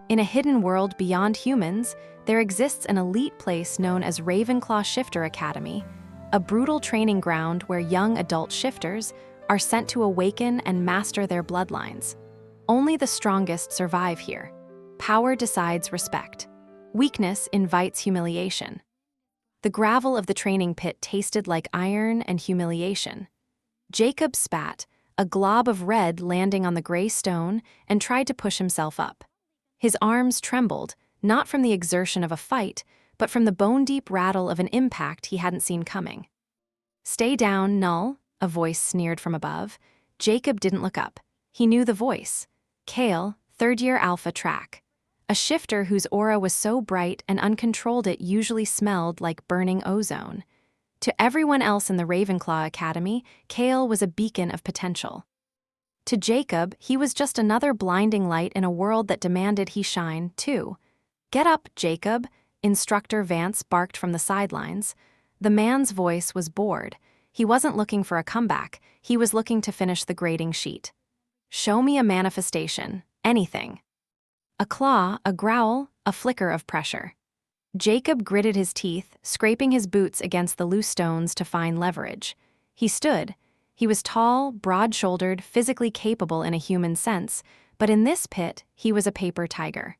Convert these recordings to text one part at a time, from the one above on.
In a hidden world beyond humans, there exists an elite place known as Ravenclaw Shifter Academy, a brutal training ground where young adult shifters are sent to awaken and master their bloodlines. Only the strongest survive here. Power decides respect. Weakness invites humiliation. The gravel of the training pit tasted like iron and humiliation. Jacob spat, a glob of red landing on the gray stone, and tried to push himself up. His arms trembled, not from the exertion of a fight, but from the bone-deep rattle of an impact he hadn't seen coming. "Stay down, Null," a voice sneered from above. Jacob didn't look up. He knew the voice. Kale, third-year Alpha Track. A shifter whose aura was so bright and uncontrolled it usually smelled like burning ozone. To everyone else in the Ravenclaw Academy, Kale was a beacon of potential. To Jacob, he was just another blinding light in a world that demanded he shine, too. "Get up, Jacob," Instructor Vance barked from the sidelines. The man's voice was bored. He wasn't looking for a comeback, he was looking to finish the grading sheet. "Show me a manifestation, anything." A claw, a growl, a flicker of pressure. Jacob gritted his teeth, scraping his boots against the loose stones to find leverage. He stood. He was tall, broad-shouldered, physically capable in a human sense, but in this pit, he was a paper tiger.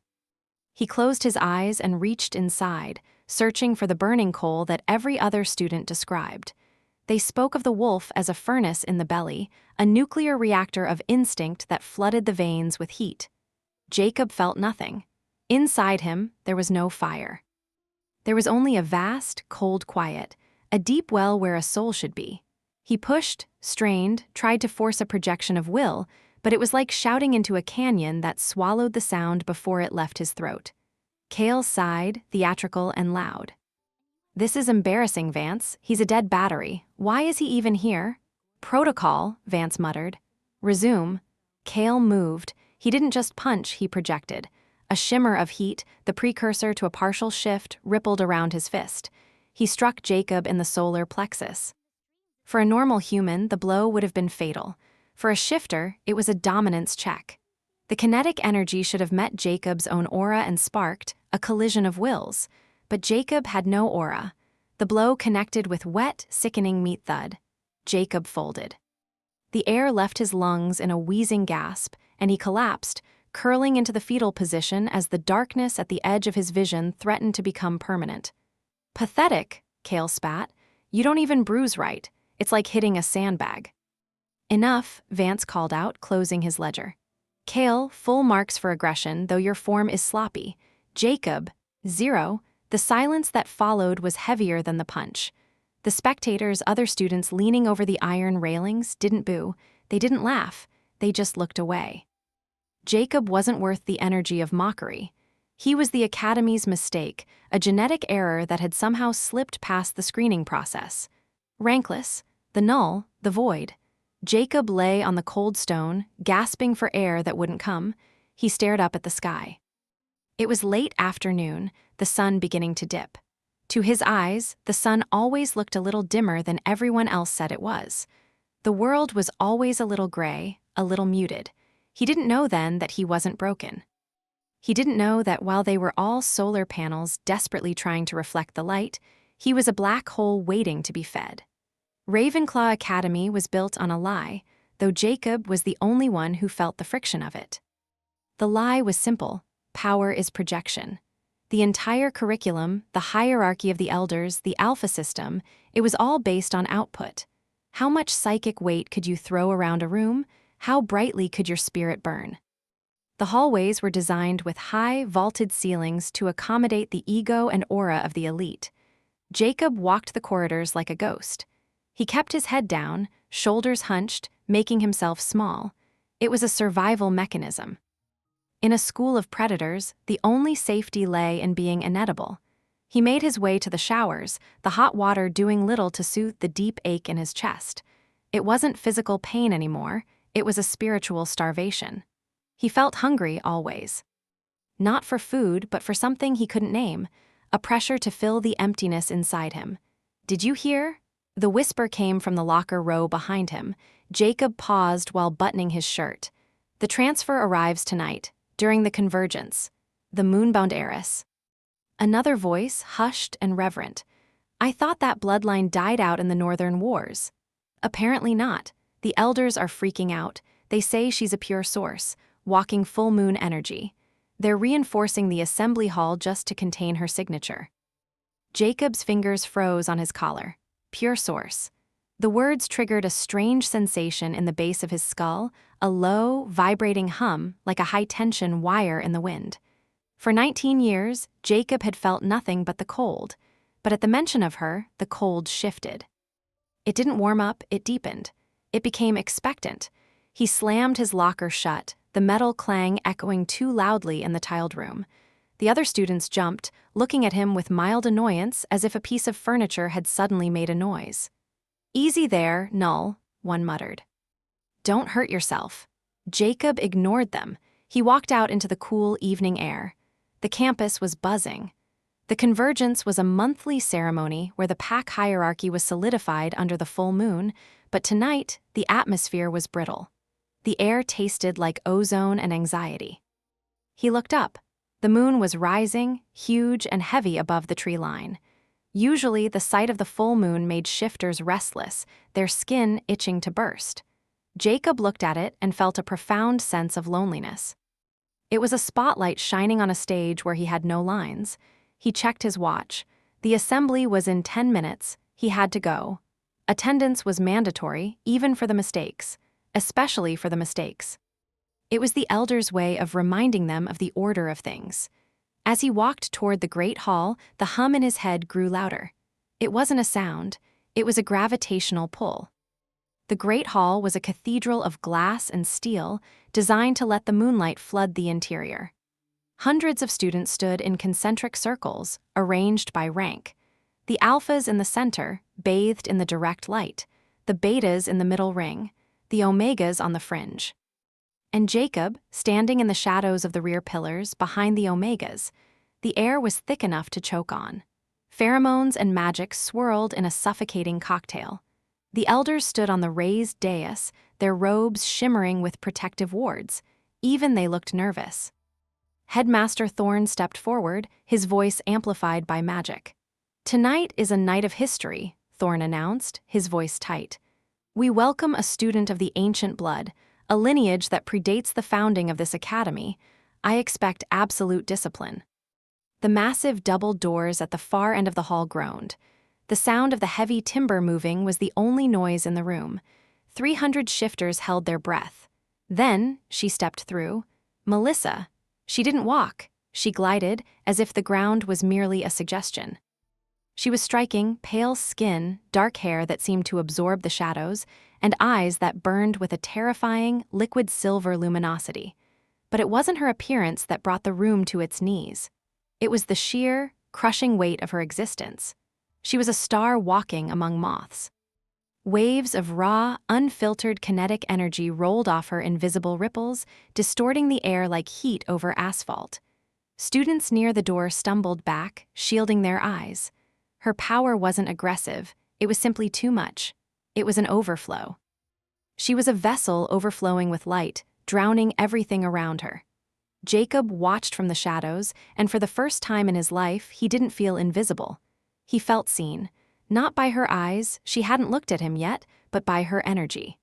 He closed his eyes and reached inside, searching for the burning coal that every other student described. They spoke of the wolf as a furnace in the belly, a nuclear reactor of instinct that flooded the veins with heat. Jacob felt nothing. Inside him, there was no fire. There was only a vast, cold quiet, a deep well where a soul should be. He pushed, strained, tried to force a projection of will, but it was like shouting into a canyon that swallowed the sound before it left his throat. Kale sighed, theatrical and loud. "This is embarrassing, Vance. He's a dead battery. Why is he even here?" "Protocol," Vance muttered. "Resume." Kale moved. He didn't just punch, he projected. A shimmer of heat, the precursor to a partial shift, rippled around his fist. He struck Jacob in the solar plexus. For a normal human, the blow would have been fatal. For a shifter, it was a dominance check. The kinetic energy should have met Jacob's own aura and sparked a collision of wills. But Jacob had no aura. The blow connected with wet, sickening meat thud. Jacob folded. The air left his lungs in a wheezing gasp, and he collapsed, curling into the fetal position as the darkness at the edge of his vision threatened to become permanent. "Pathetic," Kale spat. "You don't even bruise right. It's like hitting a sandbag." "Enough," Vance called out, closing his ledger. "Kale, full marks for aggression, though your form is sloppy. Jacob, 0. The silence that followed was heavier than the punch. The spectators, other students leaning over the iron railings, didn't boo. They didn't laugh. They just looked away. Jacob wasn't worth the energy of mockery. He was the Academy's mistake, a genetic error that had somehow slipped past the screening process. Rankless, the null, the void. Jacob lay on the cold stone, gasping for air that wouldn't come. He stared up at the sky. It was late afternoon, the sun beginning to dip. To his eyes, the sun always looked a little dimmer than everyone else said it was. The world was always a little gray, a little muted. He didn't know then that he wasn't broken. He didn't know that while they were all solar panels desperately trying to reflect the light, he was a black hole waiting to be fed. Ravenclaw Academy was built on a lie, though Jacob was the only one who felt the friction of it. The lie was simple: power is projection. The entire curriculum, the hierarchy of the elders, the alpha system, it was all based on output. How much psychic weight could you throw around a room? How brightly could your spirit burn? The hallways were designed with high, vaulted ceilings to accommodate the ego and aura of the elite. Jacob walked the corridors like a ghost. He kept his head down, shoulders hunched, making himself small. It was a survival mechanism. In a school of predators, the only safety lay in being inedible. He made his way to the showers, the hot water doing little to soothe the deep ache in his chest. It wasn't physical pain anymore, it was a spiritual starvation. He felt hungry always. Not for food, but for something he couldn't name, a pressure to fill the emptiness inside him. "Did you hear?" The whisper came from the locker row behind him. Jacob paused while buttoning his shirt. "The transfer arrives tonight, during the convergence." the moonbound heiress. Another voice, hushed and reverent. I thought that bloodline died out in the Northern Wars. Apparently not. The elders are freaking out. They say she's a pure source, walking full moon energy. They're reinforcing the assembly hall just to contain her signature. Jacob's fingers froze on his collar. Pure source. The words triggered a strange sensation in the base of his skull, a low, vibrating hum like a high-tension wire in the wind. For 19 years, Jacob had felt nothing but the cold, but at the mention of her, the cold shifted. It didn't warm up, it deepened. It became expectant. He slammed his locker shut, the metal clang echoing too loudly in the tiled room. The other students jumped, looking at him with mild annoyance as if a piece of furniture had suddenly made a noise. Easy there, Null, one muttered. Don't hurt yourself. Jacob ignored them. He walked out into the cool evening air. The campus was buzzing. The Convergence was a monthly ceremony where the pack hierarchy was solidified under the full moon, but tonight the atmosphere was brittle. The air tasted like ozone and anxiety. He looked up. The moon was rising, huge and heavy above the tree line. Usually, the sight of the full moon made shifters restless, their skin itching to burst. Jacob looked at it and felt a profound sense of loneliness. It was a spotlight shining on a stage where he had no lines. He checked his watch. The assembly was in 10 minutes. He had to go. Attendance was mandatory, even for the mistakes, especially for the mistakes. It was the elders' way of reminding them of the order of things. As he walked toward the great hall, the hum in his head grew louder. It wasn't a sound, it was a gravitational pull. The great hall was a cathedral of glass and steel, designed to let the moonlight flood the interior. Hundreds of students stood in concentric circles, arranged by rank. The alphas in the center, bathed in the direct light, the betas in the middle ring, the omegas on the fringe. And Jacob, standing in the shadows of the rear pillars, behind the omegas, the air was thick enough to choke on. Pheromones and magic swirled in a suffocating cocktail. The elders stood on the raised dais, their robes shimmering with protective wards. Even they looked nervous. Headmaster Thorne stepped forward, his voice amplified by magic. Tonight is a night of history, Thorne announced, his voice tight. We welcome a student of the ancient blood, a lineage that predates the founding of this academy. I expect absolute discipline. The massive double doors at the far end of the hall groaned. The sound of the heavy timber moving was the only noise in the room. 300 shifters held their breath. Then, she stepped through. Melissa. She didn't walk. She glided, as if the ground was merely a suggestion. She was striking, pale skin, dark hair that seemed to absorb the shadows, and eyes that burned with a terrifying, liquid silver luminosity. But it wasn't her appearance that brought the room to its knees. It was the sheer, crushing weight of her existence. She was a star walking among moths. Waves of raw, unfiltered kinetic energy rolled off her invisible ripples, distorting the air like heat over asphalt. Students near the door stumbled back, shielding their eyes. Her power wasn't aggressive, it was simply too much. It was an overflow. She was a vessel overflowing with light, drowning everything around her. Jacob watched from the shadows, and for the first time in his life, he didn't feel invisible. He felt seen. Not by her eyes, she hadn't looked at him yet, but by her energy.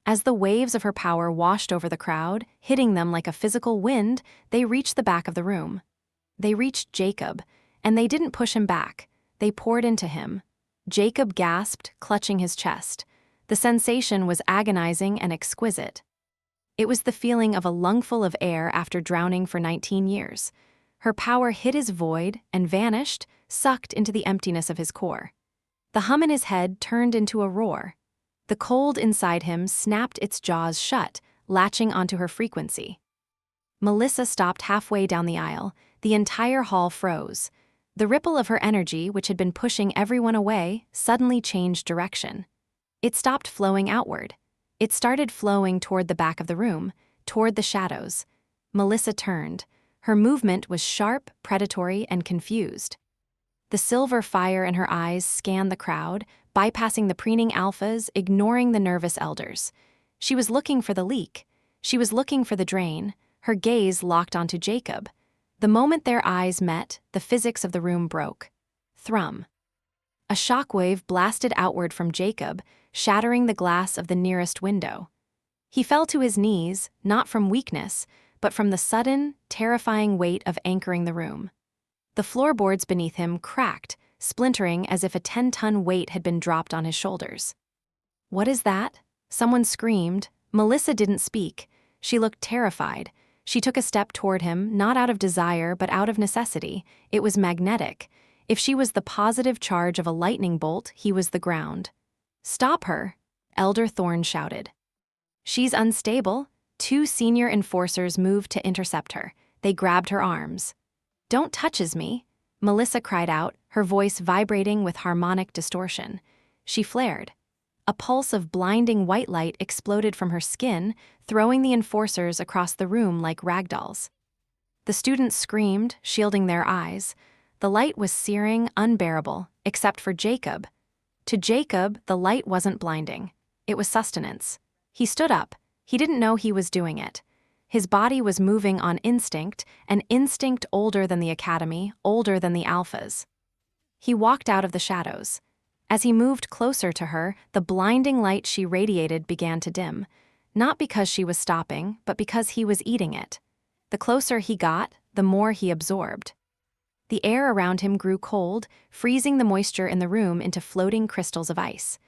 As the waves of her power washed over the crowd, hitting them like a physical wind, they reached the back of the room. They reached Jacob, and they didn't push him back. They poured into him. Jacob gasped, clutching his chest. The sensation was agonizing and exquisite. It was the feeling of a lungful of air after drowning for 19 years. Her power hit his void and vanished, sucked into the emptiness of his core. The hum in his head turned into a roar. The cold inside him snapped its jaws shut, latching onto her frequency. Melissa stopped halfway down the aisle. The entire hall froze. The ripple of her energy, which had been pushing everyone away, suddenly changed direction. It stopped flowing outward. It started flowing toward the back of the room, toward the shadows. Melissa turned. Her movement was sharp, predatory, and confused. The silver fire in her eyes scanned the crowd, bypassing the preening alphas, ignoring the nervous elders. She was looking for the leak. She was looking for the drain, her gaze locked onto Jacob. The moment their eyes met, the physics of the room broke. Thrum. A shockwave blasted outward from Jacob, shattering the glass of the nearest window. He fell to his knees, not from weakness, but from the sudden, terrifying weight of anchoring the room. The floorboards beneath him cracked, splintering as if a 10-ton weight had been dropped on his shoulders. "What is that?" Someone screamed. Melissa didn't speak. She looked terrified. She took a step toward him, not out of desire but out of necessity. It was magnetic. If she was the positive charge of a lightning bolt, he was the ground. "Stop her!" Elder Thorne shouted. "She's unstable." 2 senior enforcers moved to intercept her. They grabbed her arms. "Don't touches me," Melissa cried out, her voice vibrating with harmonic distortion. She flared. A pulse of blinding white light exploded from her skin, throwing the enforcers across the room like ragdolls. The students screamed, shielding their eyes. The light was searing, unbearable, except for Jacob. To Jacob, the light wasn't blinding. It was sustenance. He stood up. He didn't know he was doing it. His body was moving on instinct, an instinct older than the academy, older than the alphas. He walked out of the shadows. As he moved closer to her, the blinding light she radiated began to dim, not because she was stopping, but because he was eating it. The closer he got, the more he absorbed. The air around him grew cold, freezing the moisture in the room into floating crystals of ice.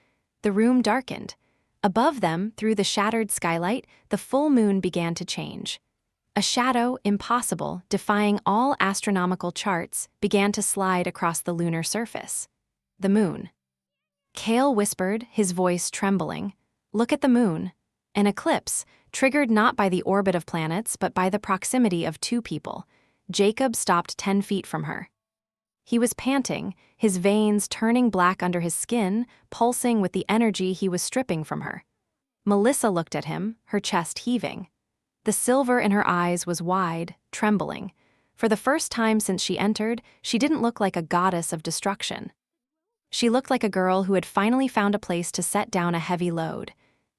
The room darkened. Above them, through the shattered skylight, the full moon began to change. A shadow, impossible, defying all astronomical charts, began to slide across the lunar surface. The moon. Cale whispered, his voice trembling. "Look at the moon." An eclipse, triggered not by the orbit of planets but by the proximity of 2 people. Jacob stopped 10 feet from her. He was panting, his veins turning black under his skin, pulsing with the energy he was stripping from her. Melissa looked at him, her chest heaving. The silver in her eyes was wide, trembling. For the first time since she entered, she didn't look like a goddess of destruction. She looked like a girl who had finally found a place to set down a heavy load.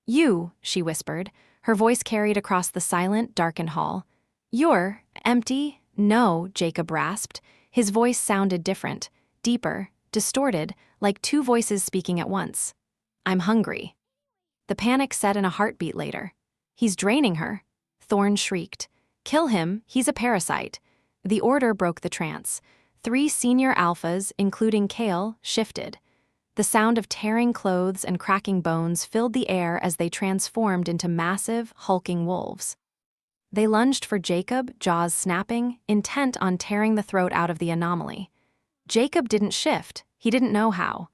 "You," she whispered, her voice carried across the silent, darkened hall. "You're empty?" "No," Jacob rasped. His voice sounded different, deeper, distorted, like 2 voices speaking at once. "I'm hungry." The panic set in a heartbeat later. "He's draining her," Thorne shrieked. "Kill him, he's a parasite." The order broke the trance. 3 senior alphas, including Cale, shifted. The sound of tearing clothes and cracking bones filled the air as they transformed into massive, hulking wolves. They lunged for Jacob, jaws snapping, intent on tearing the throat out of the anomaly. Jacob didn't shift, he didn't know how.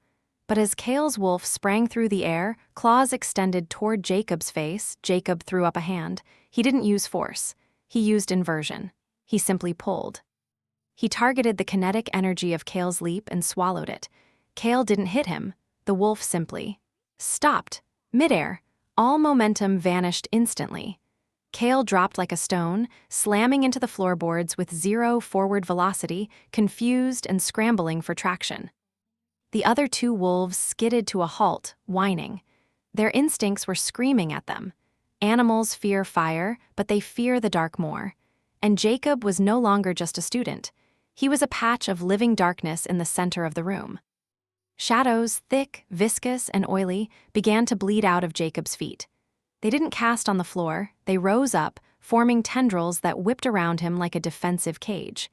But as Cale's wolf sprang through the air, claws extended toward Jacob's face, Jacob threw up a hand. He didn't use force. He used inversion. He simply pulled. He targeted the kinetic energy of Cale's leap and swallowed it. Cale didn't hit him. The wolf simply stopped. Midair. All momentum vanished instantly. Cale dropped like a stone, slamming into the floorboards with 0 forward velocity, confused and scrambling for traction. The other 2 wolves skidded to a halt, whining. Their instincts were screaming at them. Animals fear fire, but they fear the dark more. And Jacob was no longer just a student. He was a patch of living darkness in the center of the room. Shadows, thick, viscous, and oily, began to bleed out of Jacob's feet. They didn't cast on the floor, they rose up, forming tendrils that whipped around him like a defensive cage.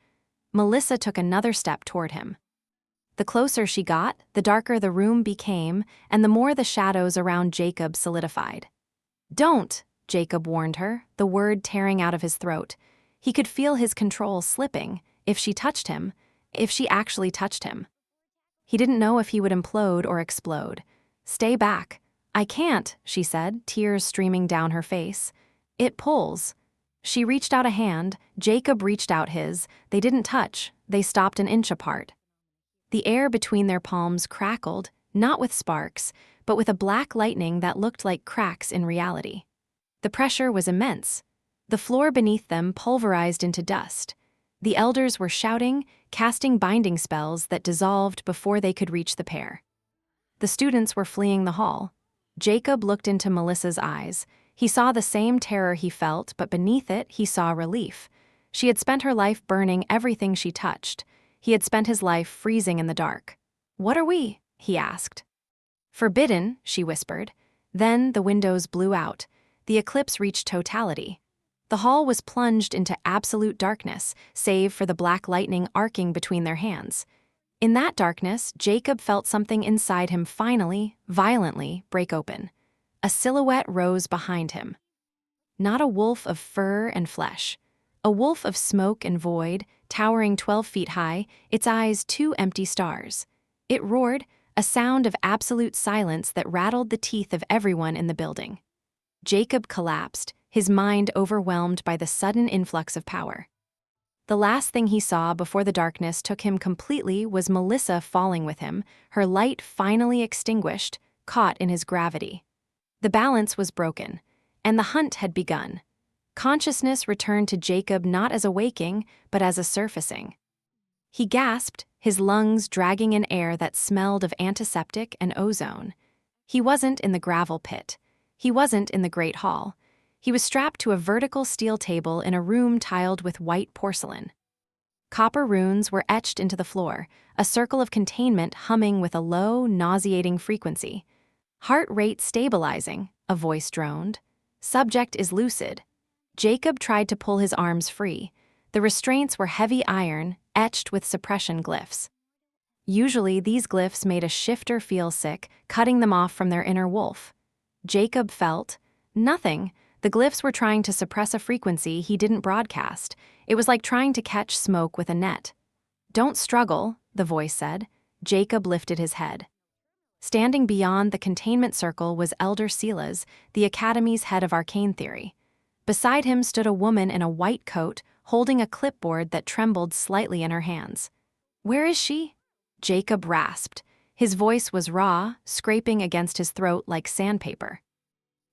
Melissa took another step toward him. The closer she got, the darker the room became, and the more the shadows around Jacob solidified. "Don't," Jacob warned her, the word tearing out of his throat. He could feel his control slipping, if she touched him, if she actually touched him. He didn't know if he would implode or explode. "Stay back." "I can't," she said, tears streaming down her face. "It pulls." She reached out a hand, Jacob reached out his. They didn't touch, they stopped an inch apart. The air between their palms crackled, not with sparks, but with a black lightning that looked like cracks in reality. The pressure was immense. The floor beneath them pulverized into dust. The elders were shouting, casting binding spells that dissolved before they could reach the pair. The students were fleeing the hall. Jacob looked into Melissa's eyes. He saw the same terror he felt, but beneath it he saw relief. She had spent her life burning everything she touched. He had spent his life freezing in the dark. "What are we?" he asked. "Forbidden," she whispered. Then the windows blew out. The eclipse reached totality. The hall was plunged into absolute darkness, save for the black lightning arcing between their hands. In that darkness, Jacob felt something inside him finally, violently, break open. A silhouette rose behind him. Not a wolf of fur and flesh. A wolf of smoke and void, towering 12 feet high, its eyes 2 empty stars. It roared, a sound of absolute silence that rattled the teeth of everyone in the building. Jacob collapsed, his mind overwhelmed by the sudden influx of power. The last thing he saw before the darkness took him completely was Melissa falling with him, her light finally extinguished, caught in his gravity. The balance was broken, and the hunt had begun. Consciousness returned to Jacob not as a waking, but as a surfacing. He gasped, his lungs dragging in air that smelled of antiseptic and ozone. He wasn't in the gravel pit. He wasn't in the Great Hall. He was strapped to a vertical steel table in a room tiled with white porcelain. Copper runes were etched into the floor, a circle of containment humming with a low, nauseating frequency. "Heart rate stabilizing," a voice droned. "Subject is lucid." Jacob tried to pull his arms free. The restraints were heavy iron, etched with suppression glyphs. Usually, these glyphs made a shifter feel sick, cutting them off from their inner wolf. Jacob felt nothing. The glyphs were trying to suppress a frequency he didn't broadcast. It was like trying to catch smoke with a net. "Don't struggle," the voice said. Jacob lifted his head. Standing beyond the containment circle was Elder Silas, the Academy's head of arcane theory. Beside him stood a woman in a white coat, holding a clipboard that trembled slightly in her hands. "Where is she?" Jacob rasped. His voice was raw, scraping against his throat like sandpaper.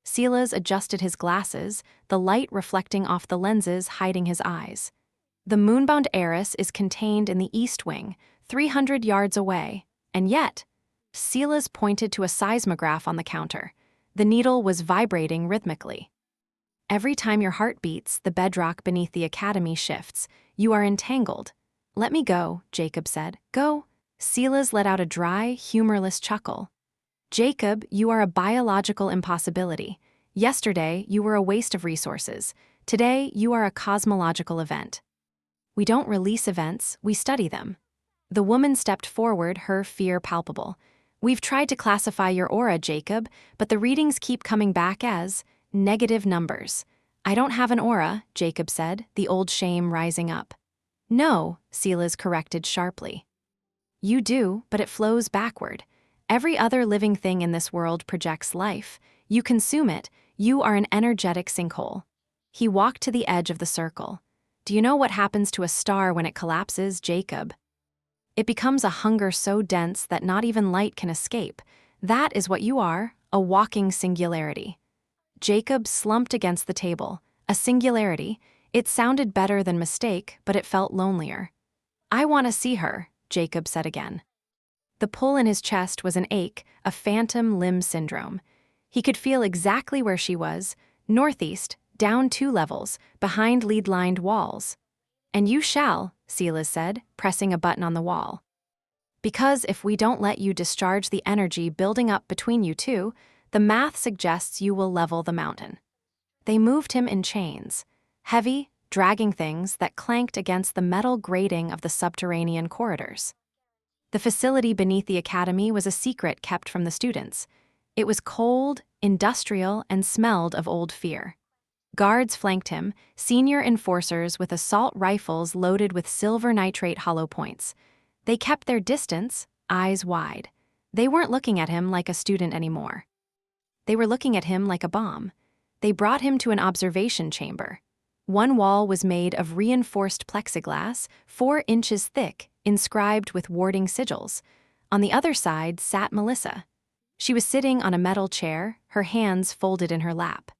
Silas adjusted his glasses, the light reflecting off the lenses hiding his eyes. "The moonbound heiress is contained in the east wing, 300 yards away, and yet..." Silas pointed to a seismograph on the counter. The needle was vibrating rhythmically. "Every time your heart beats, the bedrock beneath the academy shifts. You are entangled." "Let me go," Jacob said. "Go." Silas let out a dry, humorless chuckle. "Jacob, you are a biological impossibility. Yesterday, you were a waste of resources. Today, you are a cosmological event." "We don't release events, we study them." The woman stepped forward, her fear palpable. "We've tried to classify your aura, Jacob, but the readings keep coming back as negative numbers." "I don't have an aura," Jacob said, the old shame rising up. "No," Silas corrected sharply. "You do, but it flows backward. Every other living thing in this world projects life. You consume it, you are an energetic sinkhole." He walked to the edge of the circle. "Do you know what happens to a star when it collapses, Jacob?" "It becomes a hunger so dense that not even light can escape. That is what you are, a walking singularity." Jacob slumped against the table. A singularity. It sounded better than mistake, but it felt lonelier. "I want to see her," Jacob said again. The pull in his chest was an ache, a phantom limb syndrome. He could feel exactly where she was, northeast, down 2 levels, behind lead-lined walls. "And you shall," Silas said, pressing a button on the wall. "Because if we don't let you discharge the energy building up between you two, the math suggests you will level the mountain." They moved him in chains, heavy, dragging things that clanked against the metal grating of the subterranean corridors. The facility beneath the academy was a secret kept from the students. It was cold, industrial, and smelled of old fear. Guards flanked him, senior enforcers with assault rifles loaded with silver nitrate hollow points. They kept their distance, eyes wide. They weren't looking at him like a student anymore. They were looking at him like a bomb. They brought him to an observation chamber. One wall was made of reinforced plexiglass, 4 inches thick, inscribed with warding sigils. On the other side sat Melissa. She was sitting on a metal chair, her hands folded in her lap.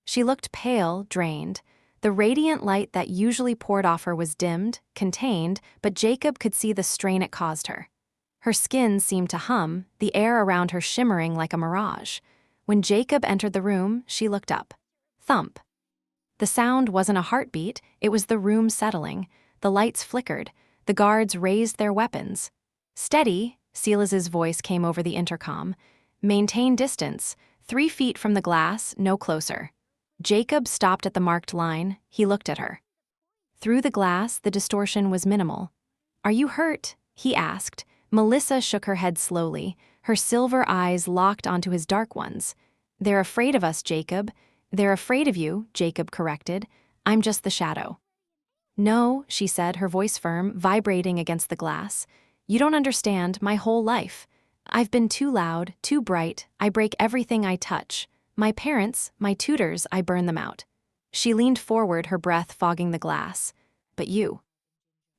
She looked pale, drained. The radiant light that usually poured off her was dimmed, contained, but Jacob could see the strain it caused her. Her skin seemed to hum, the air around her shimmering like a mirage. When Jacob entered the room, she looked up. Thump. The sound wasn't a heartbeat, it was the room settling. The lights flickered. The guards raised their weapons. "Steady," Silas's voice came over the intercom. "Maintain distance. 3 feet from the glass, no closer." Jacob stopped at the marked line. He looked at her. Through the glass, the distortion was minimal. "Are you hurt?" he asked. Melissa shook her head slowly, her silver eyes locked onto his dark ones. "They're afraid of us, Jacob." "They're afraid of you," Jacob corrected. "I'm just the shadow." "No," she said, her voice firm, vibrating against the glass. "You don't understand my whole life. I've been too loud, too bright. I break everything I touch. My parents, my tutors, I burn them out." She leaned forward, her breath fogging the glass. "But you.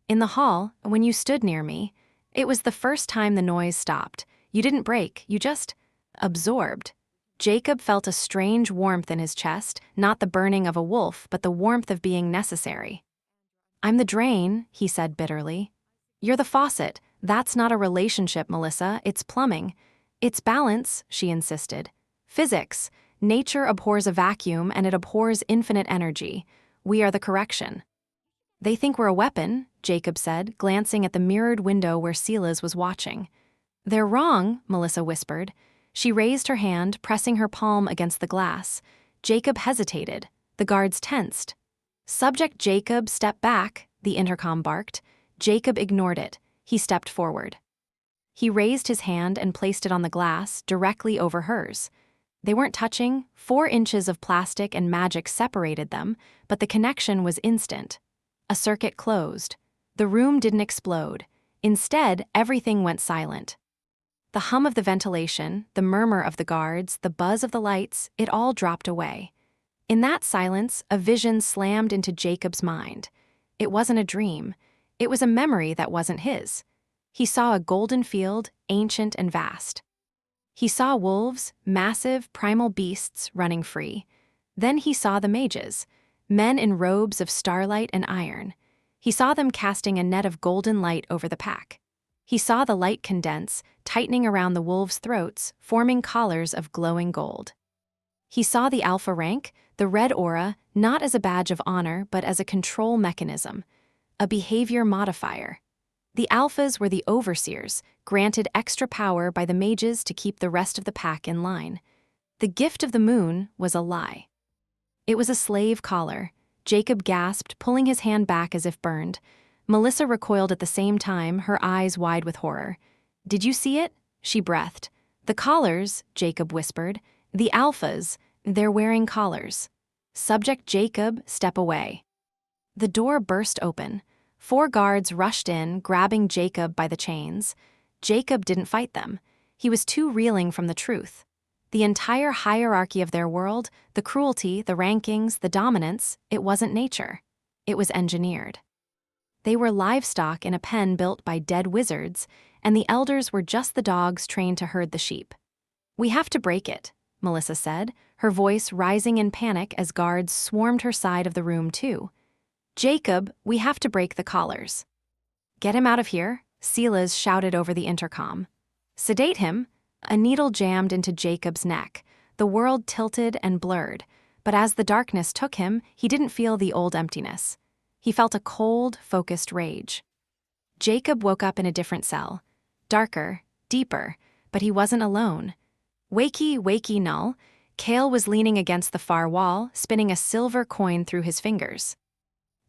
In the hall, when you stood near me, it was the first time the noise stopped. You didn't break, you just absorbed." Jacob felt a strange warmth in his chest, not the burning of a wolf, but the warmth of being necessary. "I'm the drain," he said bitterly. "You're the faucet. That's not a relationship, Melissa, it's plumbing." "It's balance," she insisted. "Physics. Nature abhors a vacuum and it abhors infinite energy. We are the correction." "They think we're a weapon," Jacob said, glancing at the mirrored window where Silas was watching. "They're wrong," Melissa whispered. She raised her hand, pressing her palm against the glass. Jacob hesitated. The guards tensed. "Subject Jacob, step back," the intercom barked. Jacob ignored it. He stepped forward. He raised his hand and placed it on the glass, directly over hers. They weren't touching. 4 inches of plastic and magic separated them, but the connection was instant. A circuit closed. The room didn't explode. Instead, everything went silent. The hum of the ventilation, the murmur of the guards, the buzz of the lights, it all dropped away. In that silence, a vision slammed into Jacob's mind. It wasn't a dream. It was a memory that wasn't his. He saw a golden field, ancient and vast. He saw wolves, massive, primal beasts, running free. Then he saw the mages, men in robes of starlight and iron. He saw them casting a net of golden light over the pack. He saw the light condense, tightening around the wolves' throats, forming collars of glowing gold. He saw the alpha rank, the red aura, not as a badge of honor, but as a control mechanism, a behavior modifier. The alphas were the overseers, granted extra power by the mages to keep the rest of the pack in line. The gift of the moon was a lie. It was a slave collar. Jacob gasped, pulling his hand back as if burned. Melissa recoiled at the same time, her eyes wide with horror. "Did you see it?" she breathed. "The collars," Jacob whispered. "The alphas, they're wearing collars." "Subject Jacob, step away." The door burst open. 4 guards rushed in, grabbing Jacob by the chains. Jacob didn't fight them. He was too reeling from the truth. The entire hierarchy of their world, the cruelty, the rankings, the dominance, it wasn't nature. It was engineered. They were livestock in a pen built by dead wizards, and the elders were just the dogs trained to herd the sheep. "We have to break it," Melissa said, her voice rising in panic as guards swarmed her side of the room too. "Jacob, we have to break the collars." "Get him out of here," Silas shouted over the intercom. "Sedate him." A needle jammed into Jacob's neck. The world tilted and blurred, but as the darkness took him, he didn't feel the old emptiness. He felt a cold, focused rage. Jacob woke up in a different cell. Darker, deeper, but he wasn't alone. "Wakey, wakey, Null." Kale was leaning against the far wall, spinning a silver coin through his fingers.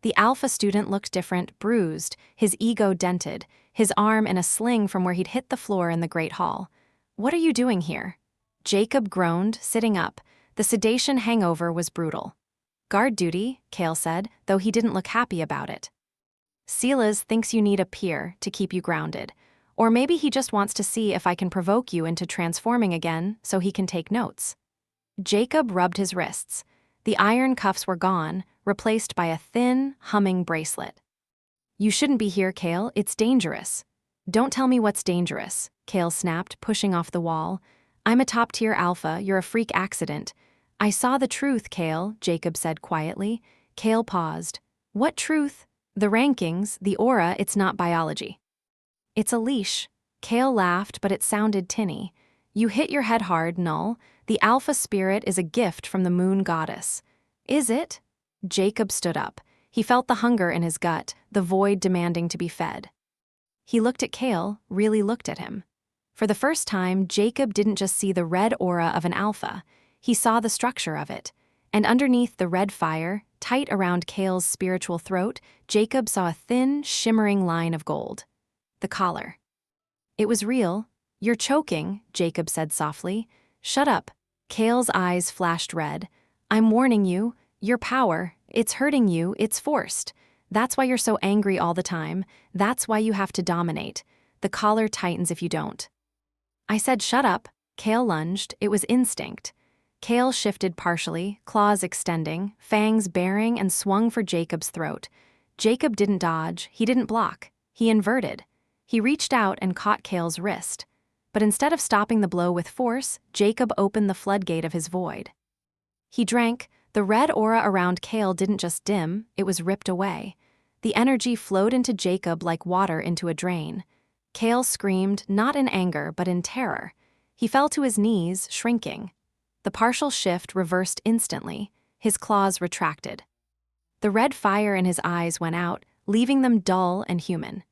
The alpha student looked different, bruised, his ego dented, his arm in a sling from where he'd hit the floor in the great hall. "What are you doing here?" Jacob groaned, sitting up. The sedation hangover was brutal. "Guard duty," Kale said, though he didn't look happy about it. "Silas thinks you need a peer to keep you grounded. Or maybe he just wants to see if I can provoke you into transforming again so he can take notes." Jacob rubbed his wrists. The iron cuffs were gone, replaced by a thin, humming bracelet. "You shouldn't be here, Kale. It's dangerous." "Don't tell me what's dangerous," Kale snapped, pushing off the wall. "I'm a top-tier alpha. You're a freak accident." "I saw the truth, Kale," Jacob said quietly. Kale paused. "What truth?" "The rankings, the aura, it's not biology." "It's a leash." Kale laughed, but it sounded tinny. "You hit your head hard, Null. The alpha spirit is a gift from the moon goddess." "Is it?" Jacob stood up. He felt the hunger in his gut, the void demanding to be fed. He looked at Kale, really looked at him. For the first time, Jacob didn't just see the red aura of an alpha. He saw the structure of it. And underneath the red fire, tight around Kale's spiritual throat, Jacob saw a thin, shimmering line of gold. The collar. It was real. "You're choking," Jacob said softly. "Shut up." Kale's eyes flashed red. "I'm warning you. Your power, it's hurting you, it's forced. That's why you're so angry all the time. That's why you have to dominate. The collar tightens if you don't." I said shut up. Kale lunged. It was instinct. Kale shifted partially, claws extending, fangs baring, and swung for Jacob's throat. Jacob didn't dodge, he didn't block. He inverted. He reached out and caught Kale's wrist. But instead of stopping the blow with force, Jacob opened the floodgate of his void. He drank. The red aura around Kale didn't just dim, it was ripped away. The energy flowed into Jacob like water into a drain. Kale screamed, not in anger, but in terror. He fell to his knees, shrinking. The partial shift reversed instantly. His claws retracted. The red fire in his eyes went out, leaving them dull and human.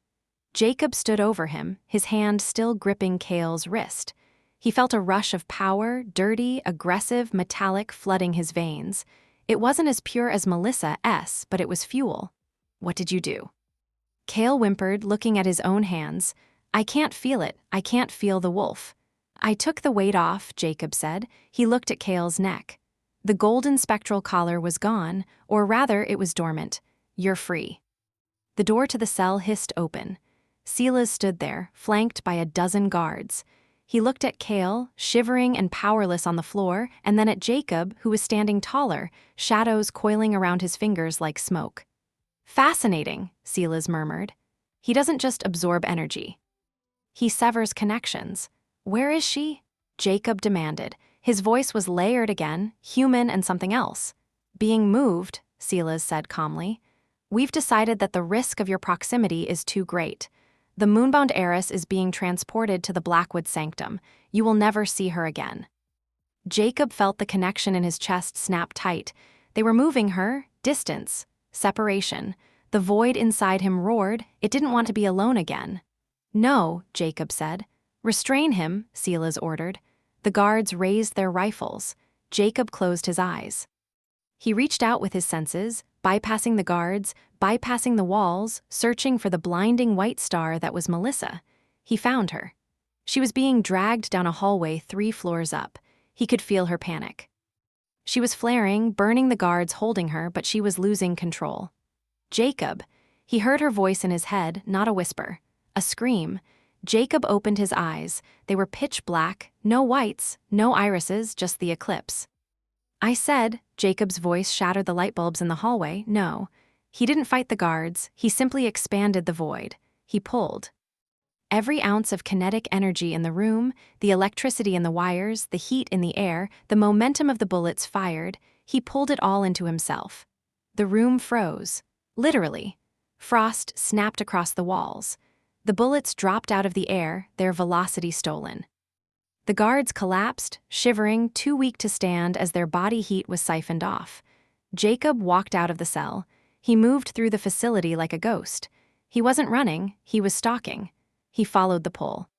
Jacob stood over him, his hand still gripping Kale's wrist. He felt a rush of power, dirty, aggressive, metallic, flooding his veins. It wasn't as pure as Melissa's, but it was fuel. "What did you do?" Kale whimpered, looking at his own hands. "I can't feel it. I can't feel the wolf." "I took the weight off," Jacob said. He looked at Kale's neck. The golden spectral collar was gone, or rather, it was dormant. "You're free." The door to the cell hissed open. Silas stood there, flanked by a dozen guards. He looked at Kale, shivering and powerless on the floor, and then at Jacob, who was standing taller, shadows coiling around his fingers like smoke. "Fascinating," Silas murmured. "He doesn't just absorb energy. He severs connections." "Where is she?" Jacob demanded. His voice was layered again, human and something else. "Being moved," Silas said calmly. "We've decided that the risk of your proximity is too great. The moonbound heiress is being transported to the Blackwood Sanctum. You will never see her again." Jacob felt the connection in his chest snap tight. They were moving her, distance, separation. The void inside him roared. It didn't want to be alone again. "No," Jacob said. "Restrain him," Silas ordered. The guards raised their rifles. Jacob closed his eyes. He reached out with his senses, bypassing the guards, bypassing the walls, searching for the blinding white star that was Melissa. He found her. She was being dragged down a hallway 3 floors up. He could feel her panic. She was flaring, burning the guards holding her, but she was losing control. "Jacob." He heard her voice in his head, not a whisper. A scream. Jacob opened his eyes. They were pitch black, no whites, no irises, just the eclipse. "I said," Jacob's voice shattered the light bulbs in the hallway, "no." He didn't fight the guards, he simply expanded the void. He pulled. Every ounce of kinetic energy in the room, the electricity in the wires, the heat in the air, the momentum of the bullets fired, he pulled it all into himself. The room froze. Literally. Frost snapped across the walls. The bullets dropped out of the air, their velocity stolen. The guards collapsed, shivering, too weak to stand as their body heat was siphoned off. Jacob walked out of the cell. He moved through the facility like a ghost. He wasn't running, he was stalking. He followed the pull.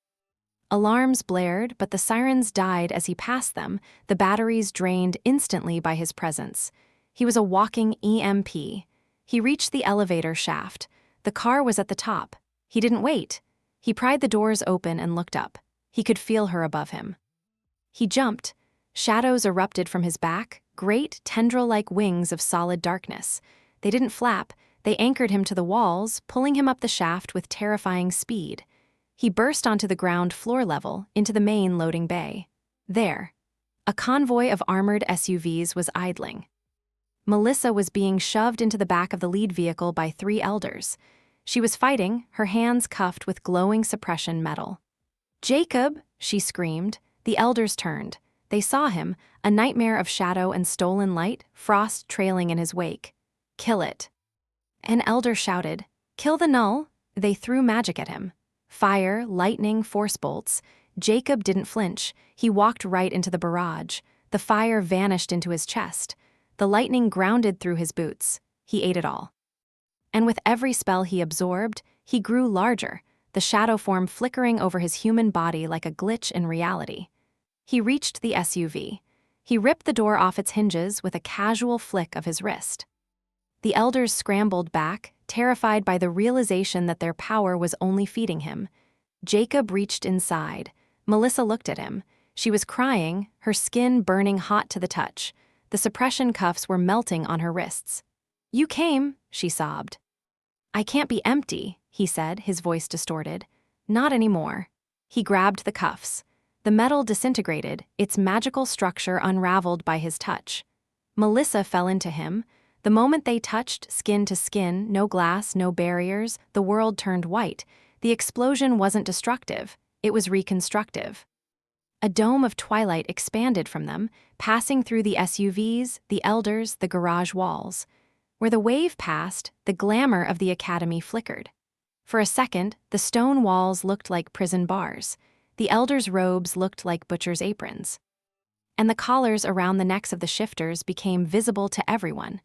Alarms blared, but the sirens died as he passed them, the batteries drained instantly by his presence. He was a walking EMP. He reached the elevator shaft. The car was at the top. He didn't wait. He pried the doors open and looked up. He could feel her above him. He jumped. Shadows erupted from his back, great, tendril-like wings of solid darkness. They didn't flap. They anchored him to the walls, pulling him up the shaft with terrifying speed. He burst onto the ground floor level, into the main loading bay. There. A convoy of armored SUVs was idling. Melissa was being shoved into the back of the lead vehicle by 3 elders. She was fighting, her hands cuffed with glowing suppression metal. "Jacob!" she screamed. The elders turned. They saw him, a nightmare of shadow and stolen light, frost trailing in his wake. "Kill it." An elder shouted, "Kill the null!" They threw magic at him. Fire, lightning, force bolts. Jacob didn't flinch. He walked right into the barrage. The fire vanished into his chest. The lightning grounded through his boots. He ate it all. And with every spell he absorbed, he grew larger, the shadow form flickering over his human body like a glitch in reality. He reached the SUV. He ripped the door off its hinges with a casual flick of his wrist. The elders scrambled back, terrified by the realization that their power was only feeding him. Jacob reached inside. Melissa looked at him. She was crying, her skin burning hot to the touch. The suppression cuffs were melting on her wrists. "You came," she sobbed. "I can't be empty," he said, his voice distorted. "Not anymore." He grabbed the cuffs. The metal disintegrated, its magical structure unraveled by his touch. Melissa fell into him. The moment they touched, skin to skin, no glass, no barriers, the world turned white. The explosion wasn't destructive, it was reconstructive. A dome of twilight expanded from them, passing through the SUVs, the elders, the garage walls. Where the wave passed, the glamour of the academy flickered. For a second, the stone walls looked like prison bars. The elders' robes looked like butchers' aprons. And the collars around the necks of the shifters became visible to everyone.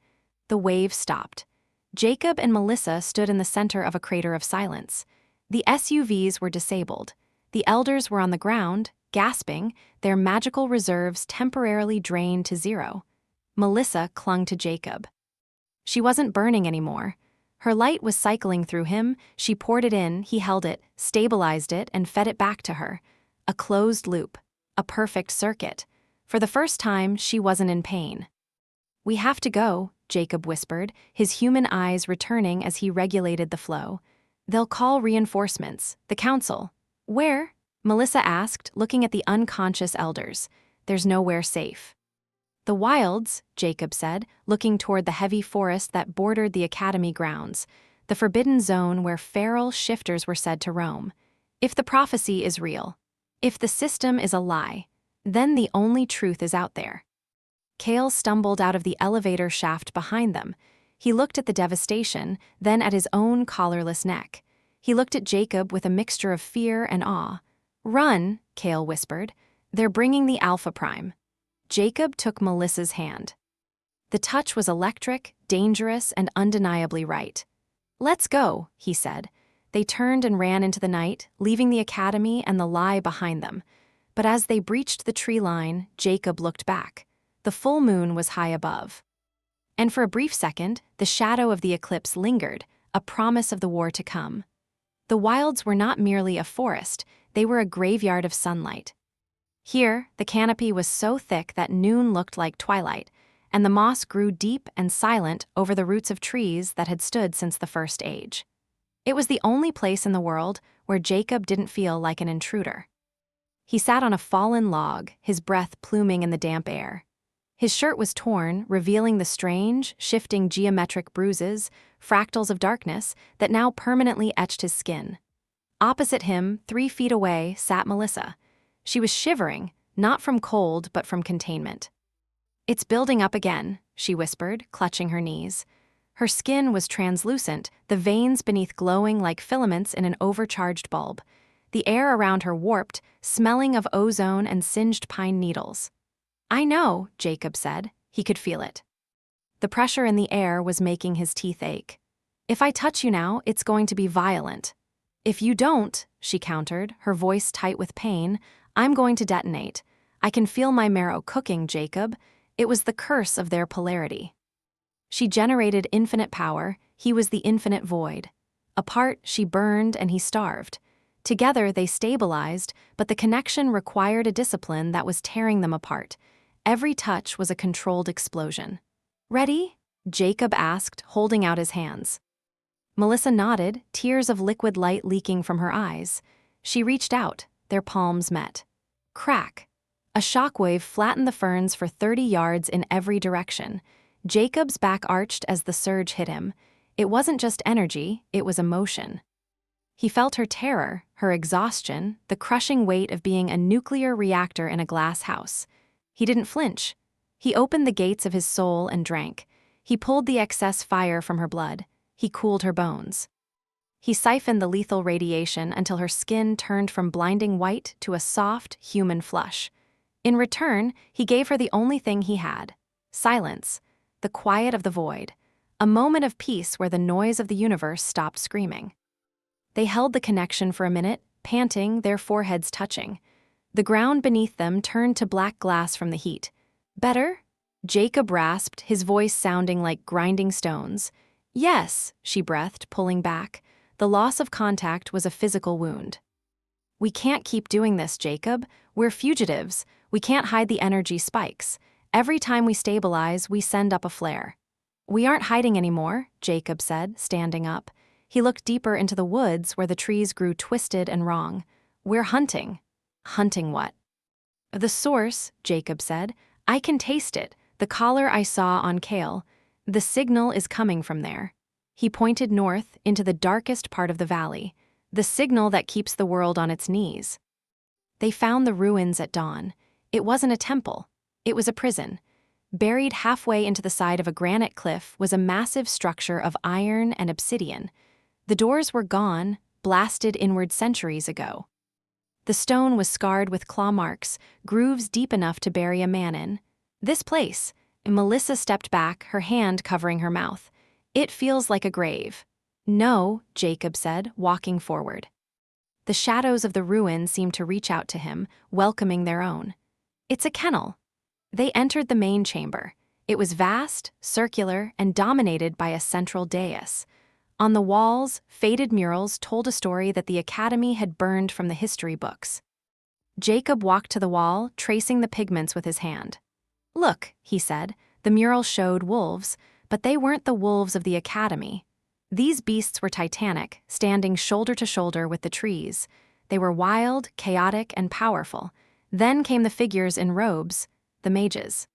The wave stopped. Jacob and Melissa stood in the center of a crater of silence. The SUVs were disabled. The elders were on the ground, gasping, their magical reserves temporarily drained to zero. Melissa clung to Jacob. She wasn't burning anymore. Her light was cycling through him. She poured it in, he held it, stabilized it, and fed it back to her. A closed loop. A perfect circuit. For the first time, she wasn't in pain. "We have to go," Jacob whispered, his human eyes returning as he regulated the flow. "They'll call reinforcements. The council." "Where?" Melissa asked, looking at the unconscious elders. "There's nowhere safe." "The wilds," Jacob said, looking toward the heavy forest that bordered the academy grounds, the forbidden zone where feral shifters were said to roam. If the prophecy is real, if the system is a lie, then the only truth is out there. Cale stumbled out of the elevator shaft behind them. He looked at the devastation, then at his own collarless neck. He looked at Jacob with a mixture of fear and awe. "Run," Cale whispered. "They're bringing the Alpha Prime." Jacob took Melissa's hand. The touch was electric, dangerous, and undeniably right. "Let's go," he said. They turned and ran into the night, leaving the academy and the lie behind them. But as they breached the tree line, Jacob looked back. The full moon was high above. And for a brief second, the shadow of the eclipse lingered, a promise of the war to come. The wilds were not merely a forest, they were a graveyard of sunlight. Here, the canopy was so thick that noon looked like twilight, and the moss grew deep and silent over the roots of trees that had stood since the first age. It was the only place in the world where Jacob didn't feel like an intruder. He sat on a fallen log, his breath pluming in the damp air. His shirt was torn, revealing the strange, shifting geometric bruises, fractals of darkness, that now permanently etched his skin. Opposite him, 3 feet away, sat Melissa. She was shivering, not from cold but from containment. "It's building up again," she whispered, clutching her knees. Her skin was translucent, the veins beneath glowing like filaments in an overcharged bulb. The air around her warped, smelling of ozone and singed pine needles. "I know," Jacob said. He could feel it. The pressure in the air was making his teeth ache. "If I touch you now, it's going to be violent." "If you don't," she countered, her voice tight with pain, "I'm going to detonate. I can feel my marrow cooking, Jacob." It was the curse of their polarity. She generated infinite power, he was the infinite void. Apart, she burned and he starved. Together, they stabilized, but the connection required a discipline that was tearing them apart. Every touch was a controlled explosion. "Ready?" Jacob asked, holding out his hands. Melissa nodded, tears of liquid light leaking from her eyes. She reached out, their palms met. Crack! A shockwave flattened the ferns for 30 yards in every direction. Jacob's back arched as the surge hit him. It wasn't just energy, it was emotion. He felt her terror, her exhaustion, the crushing weight of being a nuclear reactor in a glass house. He didn't flinch. He opened the gates of his soul and drank. He pulled the excess fire from her blood. He cooled her bones. He siphoned the lethal radiation until her skin turned from blinding white to a soft, human flush. In return, he gave her the only thing he had: silence. the quiet of the void, a moment of peace where the noise of the universe stopped screaming. They held the connection for a minute, panting, their foreheads touching. The ground beneath them turned to black glass from the heat. "Better?" Jacob rasped, his voice sounding like grinding stones. "Yes," she breathed, pulling back. The loss of contact was a physical wound. "We can't keep doing this, Jacob. We're fugitives. We can't hide the energy spikes. Every time we stabilize, we send up a flare." "We aren't hiding anymore," Jacob said, standing up. He looked deeper into the woods where the trees grew twisted and wrong. "We're hunting." "Hunting what?" "The source," Jacob said. "I can taste it, the collar I saw on Kale. The signal is coming from there." He pointed north into the darkest part of the valley, the signal that keeps the world on its knees. They found the ruins at dawn. It wasn't a temple. It was a prison. Buried halfway into the side of a granite cliff was a massive structure of iron and obsidian. The doors were gone, blasted inward centuries ago. The stone was scarred with claw marks, grooves deep enough to bury a man in. "This place," Melissa stepped back, her hand covering her mouth. "It feels like a grave." "No," Jacob said, walking forward. The shadows of the ruin seemed to reach out to him, welcoming their own. "It's a kennel." They entered the main chamber. It was vast, circular, and dominated by a central dais. On the walls, faded murals told a story that the Academy had burned from the history books. Jacob walked to the wall, tracing the pigments with his hand. "Look," he said, the mural showed wolves, but they weren't the wolves of the Academy. These beasts were titanic, standing shoulder to shoulder with the trees. They were wild, chaotic, and powerful. Then came the figures in robes, the mages.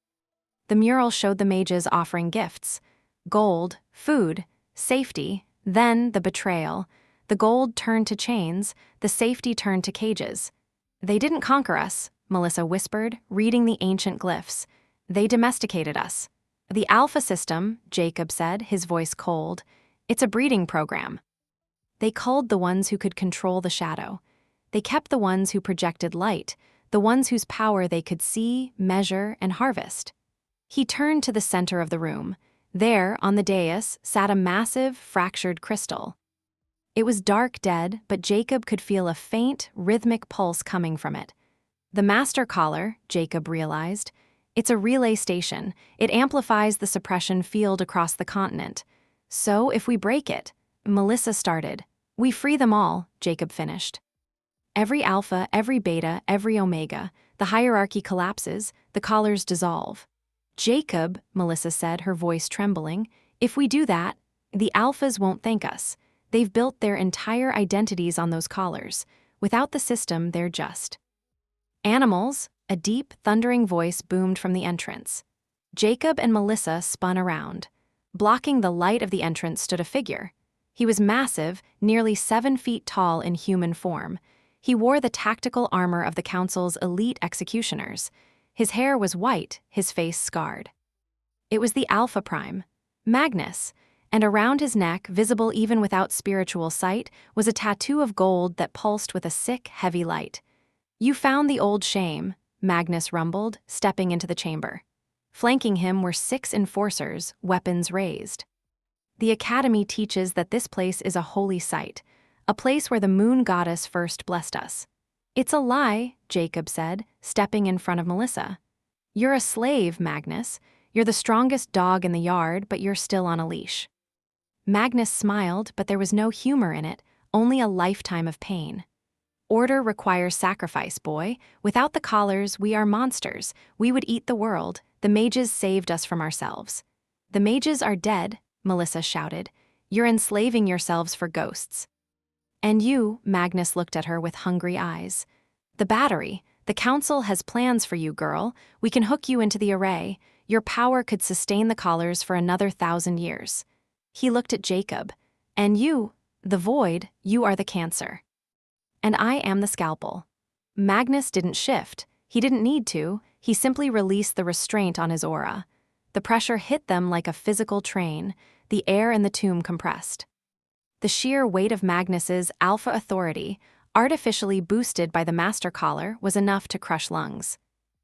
The mural showed the mages offering gifts: gold, food, safety, then the betrayal. The gold turned to chains, the safety turned to cages. "They didn't conquer us," Melissa whispered, reading the ancient glyphs. "They domesticated us." "The Alpha system," Jacob said, his voice cold. "It's a breeding program." They culled the ones who could control the shadow. They kept the ones who projected light, the ones whose power they could see, measure, and harvest. He turned to the center of the room. There, on the dais, sat a massive, fractured crystal. It was dark dead, but Jacob could feel a faint, rhythmic pulse coming from it. The master collar, Jacob realized. It's a relay station. It amplifies the suppression field across the continent. "So, if we break it," Melissa started. "We free them all," Jacob finished. "Every alpha, every beta, every omega. The hierarchy collapses, the collars dissolve." "Jacob," Melissa said, her voice trembling, "if we do that, the alphas won't thank us. They've built their entire identities on those collars. Without the system, they're just animals." A deep, thundering voice boomed from the entrance. Jacob and Melissa spun around. Blocking the light of the entrance stood a figure. He was massive, nearly 7 feet tall in human form. He wore the tactical armor of the Council's elite executioners. His hair was white, his face scarred. It was the Alpha Prime, Magnus, and around his neck, visible even without spiritual sight, was a tattoo of gold that pulsed with a sick, heavy light. "You found the old shame," Magnus rumbled, stepping into the chamber. Flanking him were 6 enforcers, weapons raised. "The Academy teaches that this place is a holy site, a place where the moon goddess first blessed us." "It's a lie," Jacob said, stepping in front of Melissa. "You're a slave, Magnus. You're the strongest dog in the yard, but you're still on a leash." Magnus smiled, but there was no humor in it, only a lifetime of pain. "Order requires sacrifice, boy. Without the collars, we are monsters. We would eat the world. The mages saved us from ourselves." "The mages are dead," Melissa shouted. "You're enslaving yourselves for ghosts." "And you," Magnus looked at her with hungry eyes. "The battery. The Council has plans for you, girl. We can hook you into the array. Your power could sustain the collars for another 1,000 years." He looked at Jacob. "And you, the void, you are the cancer. And I am the scalpel." Magnus didn't shift. He didn't need to. He simply released the restraint on his aura. The pressure hit them like a physical train. The air in the tomb compressed. The sheer weight of Magnus's alpha authority, artificially boosted by the master collar, was enough to crush lungs.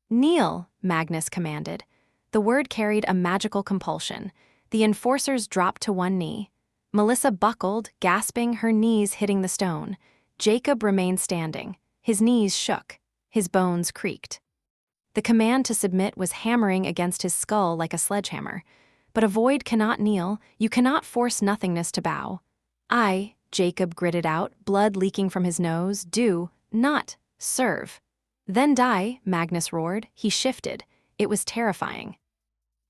"Kneel," Magnus commanded. The word carried a magical compulsion. The enforcers dropped to one knee. Melissa buckled, gasping, her knees hitting the stone. Jacob remained standing. His knees shook. His bones creaked. The command to submit was hammering against his skull like a sledgehammer. But a void cannot kneel. You cannot force nothingness to bow. I, Jacob gritted out, blood leaking from his nose, do not serve. Then die, Magnus roared. He shifted. It was terrifying.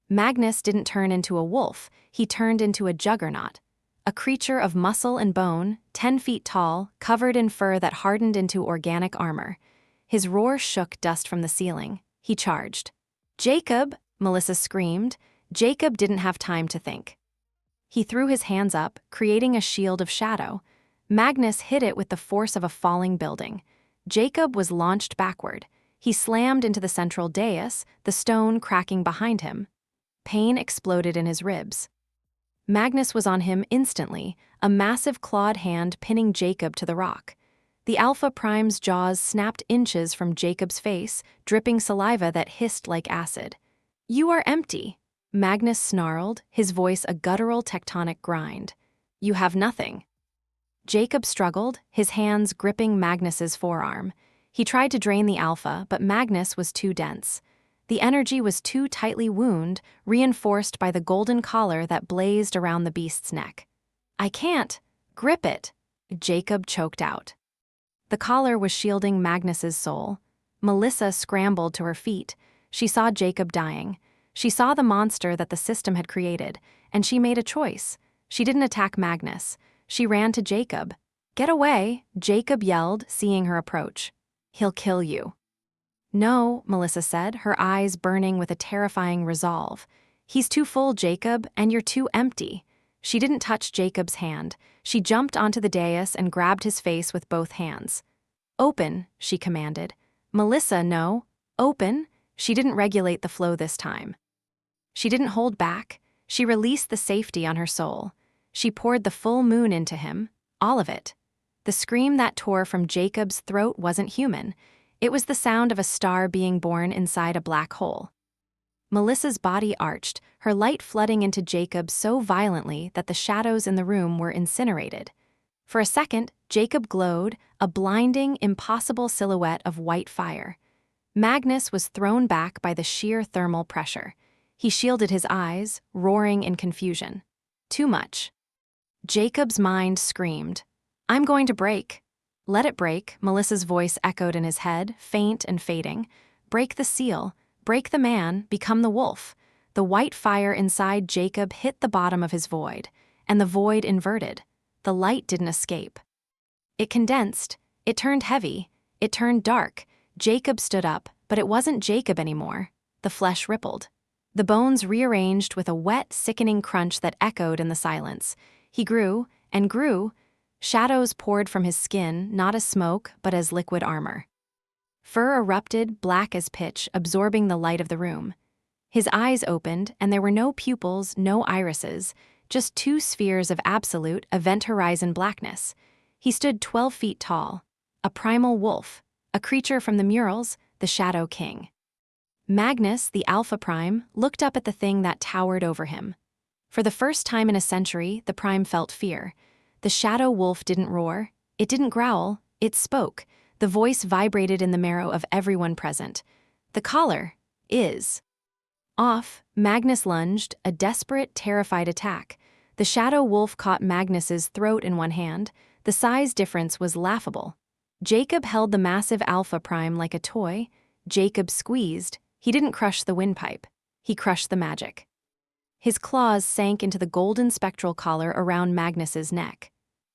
Magnus didn't turn into a wolf. He turned into a juggernaut. A creature of muscle and bone, 10 feet tall, covered in fur that hardened into organic armor. His roar shook dust from the ceiling. He charged. Jacob, Melissa screamed. Jacob didn't have time to think. He threw his hands up, creating a shield of shadow. Magnus hit it with the force of a falling building. Jacob was launched backward. He slammed into the central dais, the stone cracking behind him. Pain exploded in his ribs. Magnus was on him instantly, a massive clawed hand pinning Jacob to the rock. The Alpha Prime's jaws snapped inches from Jacob's face, dripping saliva that hissed like acid. You are empty, Magnus snarled, his voice a guttural tectonic grind. You have nothing. Jacob struggled, his hands gripping Magnus's forearm. He tried to drain the Alpha, but Magnus was too dense. The energy was too tightly wound, reinforced by the golden collar that blazed around the beast's neck. I can't. Grip it, Jacob choked out. The collar was shielding Magnus's soul. Melissa scrambled to her feet. She saw Jacob dying. She saw the monster that the system had created, and she made a choice. She didn't attack Magnus. She ran to Jacob. Get away, Jacob yelled, seeing her approach. He'll kill you. No, Melissa said, her eyes burning with a terrifying resolve. He's too full, Jacob, and you're too empty. She didn't touch Jacob's hand. She jumped onto the dais and grabbed his face with both hands. Open, she commanded. Melissa, no. Open. She didn't regulate the flow this time. She didn't hold back. She released the safety on her soul. She poured the full moon into him, all of it. The scream that tore from Jacob's throat wasn't human. It was the sound of a star being born inside a black hole. Melissa's body arched, her light flooding into Jacob so violently that the shadows in the room were incinerated. For a second, Jacob glowed, a blinding, impossible silhouette of white fire. Magnus was thrown back by the sheer thermal pressure. He shielded his eyes, roaring in confusion. Too much. Jacob's mind screamed, I'm going to break. Let it break, Melissa's voice echoed in his head, faint and fading. Break the seal, break the man, become the wolf. The white fire inside Jacob hit the bottom of his void, and the void inverted. The light didn't escape. It condensed, it turned heavy, it turned dark. Jacob stood up, but it wasn't Jacob anymore. The flesh rippled. The bones rearranged with a wet, sickening crunch that echoed in the silence. He grew, and grew. Shadows poured from his skin, not as smoke, but as liquid armor. Fur erupted, black as pitch, absorbing the light of the room. His eyes opened, and there were no pupils, no irises, just 2 spheres of absolute, event horizon blackness. He stood 12 feet tall, a primal wolf, a creature from the murals, the Shadow King. Magnus, the Alpha Prime, looked up at the thing that towered over him. For the first time in a century, the Prime felt fear. The shadow wolf didn't roar, it didn't growl, it spoke. The voice vibrated in the marrow of everyone present. The collar is off. Magnus lunged, a desperate, terrified attack. The shadow wolf caught Magnus's throat in one hand. The size difference was laughable. Jacob held the massive Alpha Prime like a toy. Jacob squeezed. He didn't crush the windpipe. He crushed the magic. His claws sank into the golden spectral collar around Magnus's neck.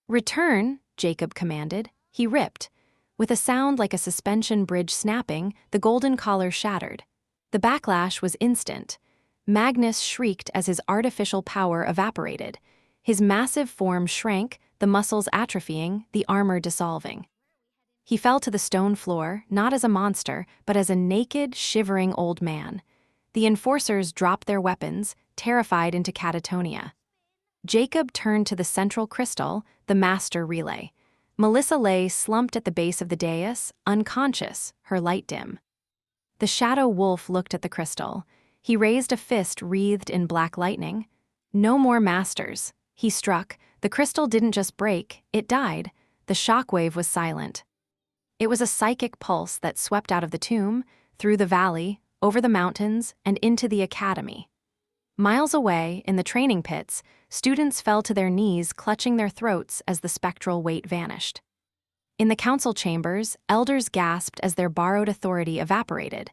Return, Jacob commanded. He ripped. With a sound like a suspension bridge snapping, the golden collar shattered. The backlash was instant. Magnus shrieked as his artificial power evaporated. His massive form shrank, the muscles atrophying, the armor dissolving. He fell to the stone floor, not as a monster, but as a naked, shivering old man. The enforcers dropped their weapons, terrified into catatonia. Jacob turned to the central crystal, the master relay. Melissa lay slumped at the base of the dais, unconscious, her light dim. The shadow wolf looked at the crystal. He raised a fist wreathed in black lightning. No more masters. He struck. The crystal didn't just break, it died. The shockwave was silent. It was a psychic pulse that swept out of the tomb, through the valley, over the mountains, and into the academy. Miles away, in the training pits, students fell to their knees, clutching their throats as the spectral weight vanished. In the council chambers, elders gasped as their borrowed authority evaporated.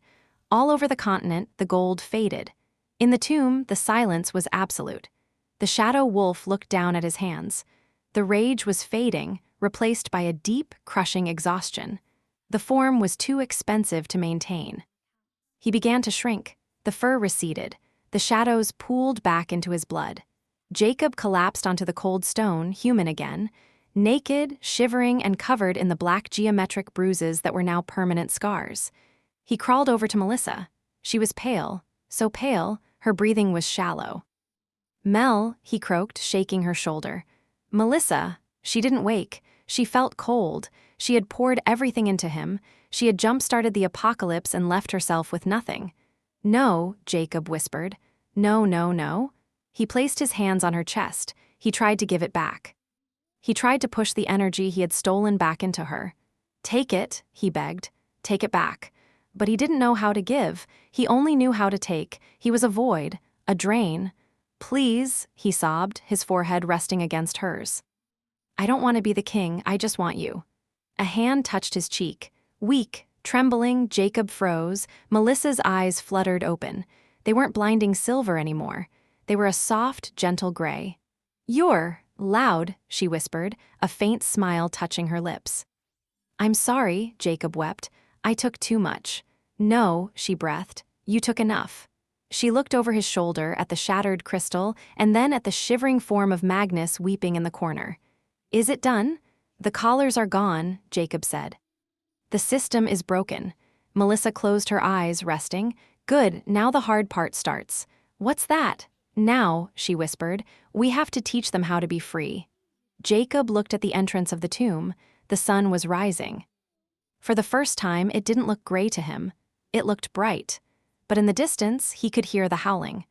All over the continent, the gold faded. In the tomb, the silence was absolute. The shadow wolf looked down at his hands. The rage was fading, replaced by a deep, crushing exhaustion. The form was too expensive to maintain. He began to shrink. The fur receded. The shadows pooled back into his blood. Jacob collapsed onto the cold stone, human again, naked, shivering, and covered in the black geometric bruises that were now permanent scars. He crawled over to Melissa. She was pale, so pale, her breathing was shallow. "Mel," he croaked, shaking her shoulder. "Melissa." She didn't wake. She felt cold. She had poured everything into him. She had jump-started the apocalypse and left herself with nothing. "No," Jacob whispered. "No, no, no." He placed his hands on her chest. He tried to give it back. He tried to push the energy he had stolen back into her. "Take it," he begged. "Take it back." But he didn't know how to give. He only knew how to take. He was a void, a drain. "Please," he sobbed, his forehead resting against hers. "I don't want to be the king, I just want you." A hand touched his cheek. Weak, trembling, Jacob froze. Melissa's eyes fluttered open. They weren't blinding silver anymore. They were a soft, gentle gray. "You're loud," she whispered, a faint smile touching her lips. "I'm sorry," Jacob wept. "I took too much." "No," she breathed. "You took enough." She looked over his shoulder at the shattered crystal and then at the shivering form of Magnus weeping in the corner. "Is it done?" "The collars are gone," Jacob said. "The system is broken." Melissa closed her eyes, resting. "Good, now the hard part starts." "What's that?" "Now," she whispered, "we have to teach them how to be free." Jacob looked at the entrance of the tomb. The sun was rising. For the first time, it didn't look gray to him. It looked bright. But in the distance, he could hear the howling.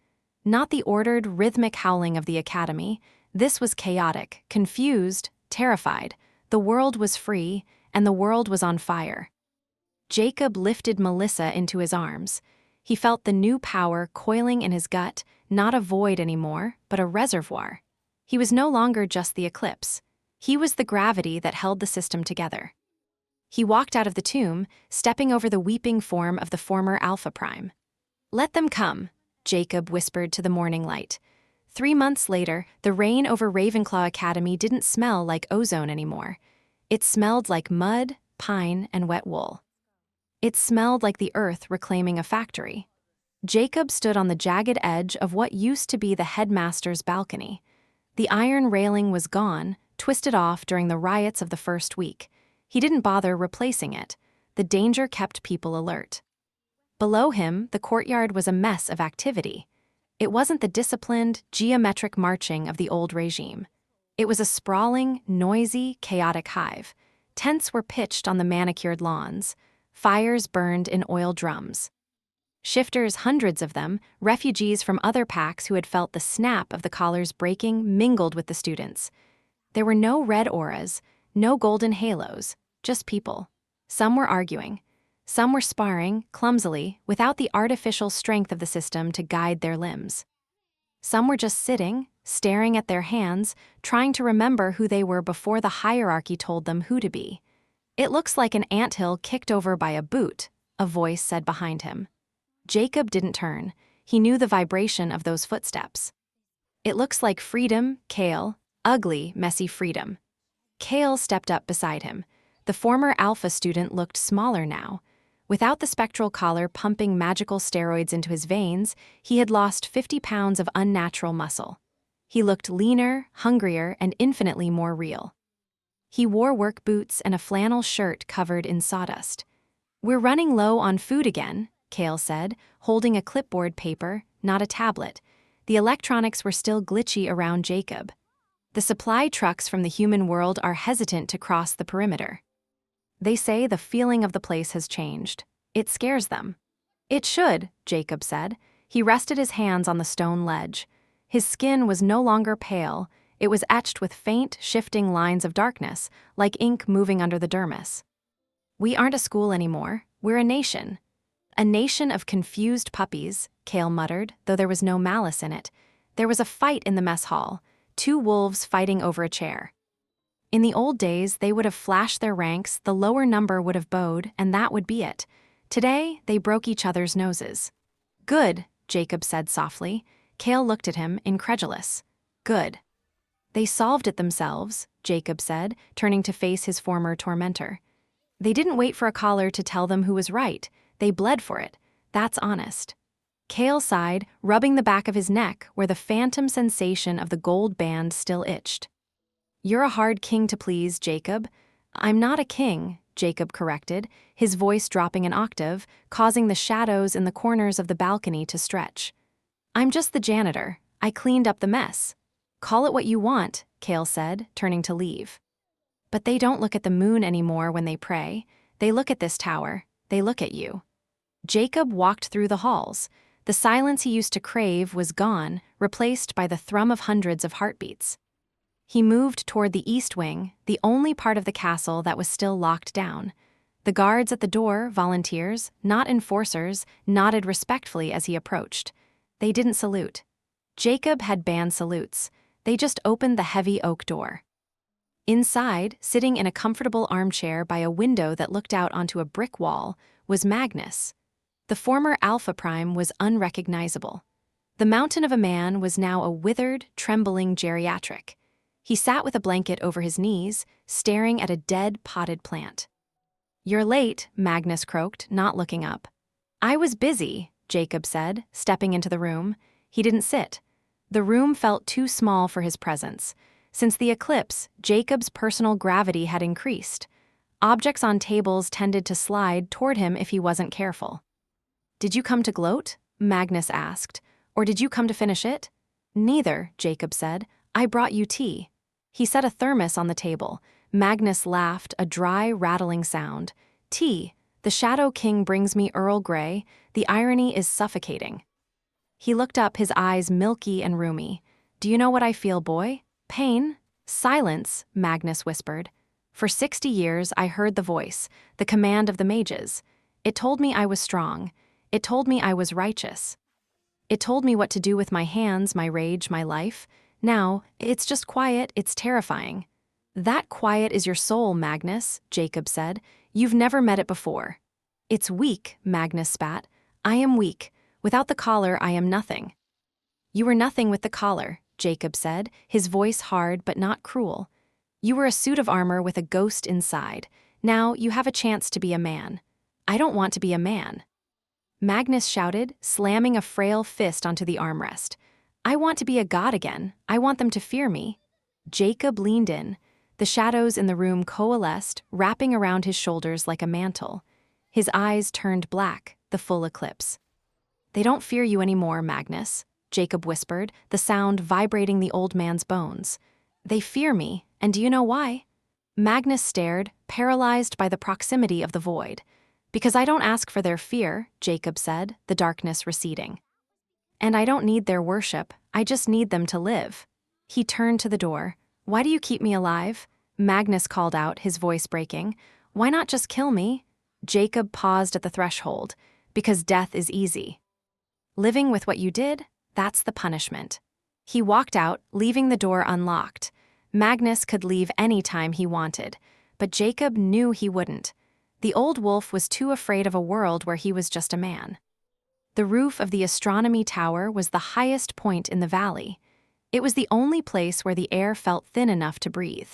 Not the ordered, rhythmic howling of the academy. This was chaotic, confused, terrified. The world was free, and the world was on fire. Jacob lifted Melissa into his arms. He felt the new power coiling in his gut, not a void anymore, but a reservoir. He was no longer just the eclipse. He was the gravity that held the system together. He walked out of the tomb, stepping over the weeping form of the former Alpha Prime. "Let them come," Jacob whispered to the morning light. 3 months later, the rain over Ravenclaw Academy didn't smell like ozone anymore. It smelled like mud, pine, and wet wool. It smelled like the earth reclaiming a factory. Jacob stood on the jagged edge of what used to be the headmaster's balcony. The iron railing was gone, twisted off during the riots of the first week. He didn't bother replacing it. The danger kept people alert. Below him, the courtyard was a mess of activity. It wasn't the disciplined, geometric marching of the old regime. It was a sprawling, noisy, chaotic hive. Tents were pitched on the manicured lawns. Fires burned in oil drums. Shifters, hundreds of them, refugees from other packs who had felt the snap of the collars breaking, mingled with the students. There were no red auras, no golden halos, just people. Some were arguing. Some were sparring, clumsily, without the artificial strength of the system to guide their limbs. Some were just sitting, staring at their hands, trying to remember who they were before the hierarchy told them who to be. "It looks like an anthill kicked over by a boot," a voice said behind him. Jacob didn't turn. He knew the vibration of those footsteps. "It looks like freedom, Kale, ugly, messy freedom." Kale stepped up beside him. The former Alpha student looked smaller now. Without the spectral collar pumping magical steroids into his veins, he had lost 50 pounds of unnatural muscle. He looked leaner, hungrier, and infinitely more real. He wore work boots and a flannel shirt covered in sawdust. "We're running low on food again," Kale said, holding a clipboard paper, not a tablet. The electronics were still glitchy around Jacob. "The supply trucks from the human world are hesitant to cross the perimeter. They say the feeling of the place has changed. It scares them." "It should," Jacob said. He rested his hands on the stone ledge. His skin was no longer pale, it was etched with faint, shifting lines of darkness, like ink moving under the dermis. "We aren't a school anymore, we're a nation." "A nation of confused puppies," Kale muttered, though there was no malice in it. There was a fight in the mess hall, two wolves fighting over a chair. In the old days, they would have flashed their ranks, the lower number would have bowed, and that would be it. Today, they broke each other's noses. "Good," Jacob said softly. Kale looked at him, incredulous. "Good." "They solved it themselves," Jacob said, turning to face his former tormentor. "They didn't wait for a collar to tell them who was right. They bled for it. That's honest." Kale sighed, rubbing the back of his neck where the phantom sensation of the gold band still itched. "You're a hard king to please, Jacob." "I'm not a king," Jacob corrected, his voice dropping an octave, causing the shadows in the corners of the balcony to stretch. "I'm just the janitor. I cleaned up the mess." "Call it what you want," Kale said, turning to leave. "But they don't look at the moon anymore when they pray. They look at this tower. They look at you." Jacob walked through the halls. The silence he used to crave was gone, replaced by the thrum of hundreds of heartbeats. He moved toward the east wing, the only part of the castle that was still locked down. The guards at the door, volunteers, not enforcers, nodded respectfully as he approached. They didn't salute. Jacob had banned salutes. They just opened the heavy oak door. Inside, sitting in a comfortable armchair by a window that looked out onto a brick wall, was Magnus. The former Alpha Prime was unrecognizable. The mountain of a man was now a withered, trembling geriatric. He sat with a blanket over his knees, staring at a dead, potted plant. "You're late," Magnus croaked, not looking up. "I was busy," Jacob said, stepping into the room. He didn't sit. The room felt too small for his presence. Since the eclipse, Jacob's personal gravity had increased. Objects on tables tended to slide toward him if he wasn't careful. "Did you come to gloat?" Magnus asked. "Or did you come to finish it?" "Neither," Jacob said. "I brought you tea." He set a thermos on the table. Magnus laughed, a dry, rattling sound. "Tea. The Shadow King brings me Earl Grey. The irony is suffocating." He looked up, his eyes milky and roomy. "Do you know what I feel, boy? Pain?" "Silence," Magnus whispered. "For 60 years I heard the voice, the command of the mages. It told me I was strong. It told me I was righteous. It told me what to do with my hands, my rage, my life. Now, it's just quiet, it's terrifying." "That quiet is your soul, Magnus," Jacob said. "You've never met it before." "It's weak," Magnus spat. "I am weak. Without the collar, I am nothing." "You were nothing with the collar," Jacob said, his voice hard but not cruel. "You were a suit of armor with a ghost inside. Now you have a chance to be a man." "I don't want to be a man." Magnus shouted, slamming a frail fist onto the armrest. "I want to be a god again. I want them to fear me." Jacob leaned in. The shadows in the room coalesced, wrapping around his shoulders like a mantle. His eyes turned black, the full eclipse. "They don't fear you anymore, Magnus," Jacob whispered, the sound vibrating the old man's bones. "They fear me, and do you know why?" Magnus stared, paralyzed by the proximity of the void. "Because I don't ask for their fear," Jacob said, the darkness receding. "And I don't need their worship, I just need them to live." He turned to the door. "Why do you keep me alive?" Magnus called out, his voice breaking. "Why not just kill me?" Jacob paused at the threshold. "Because death is easy. Living with what you did, that's the punishment." He walked out, leaving the door unlocked. Magnus could leave any time he wanted, but Jacob knew he wouldn't. The old wolf was too afraid of a world where he was just a man. The roof of the astronomy tower was the highest point in the valley. It was the only place where the air felt thin enough to breathe.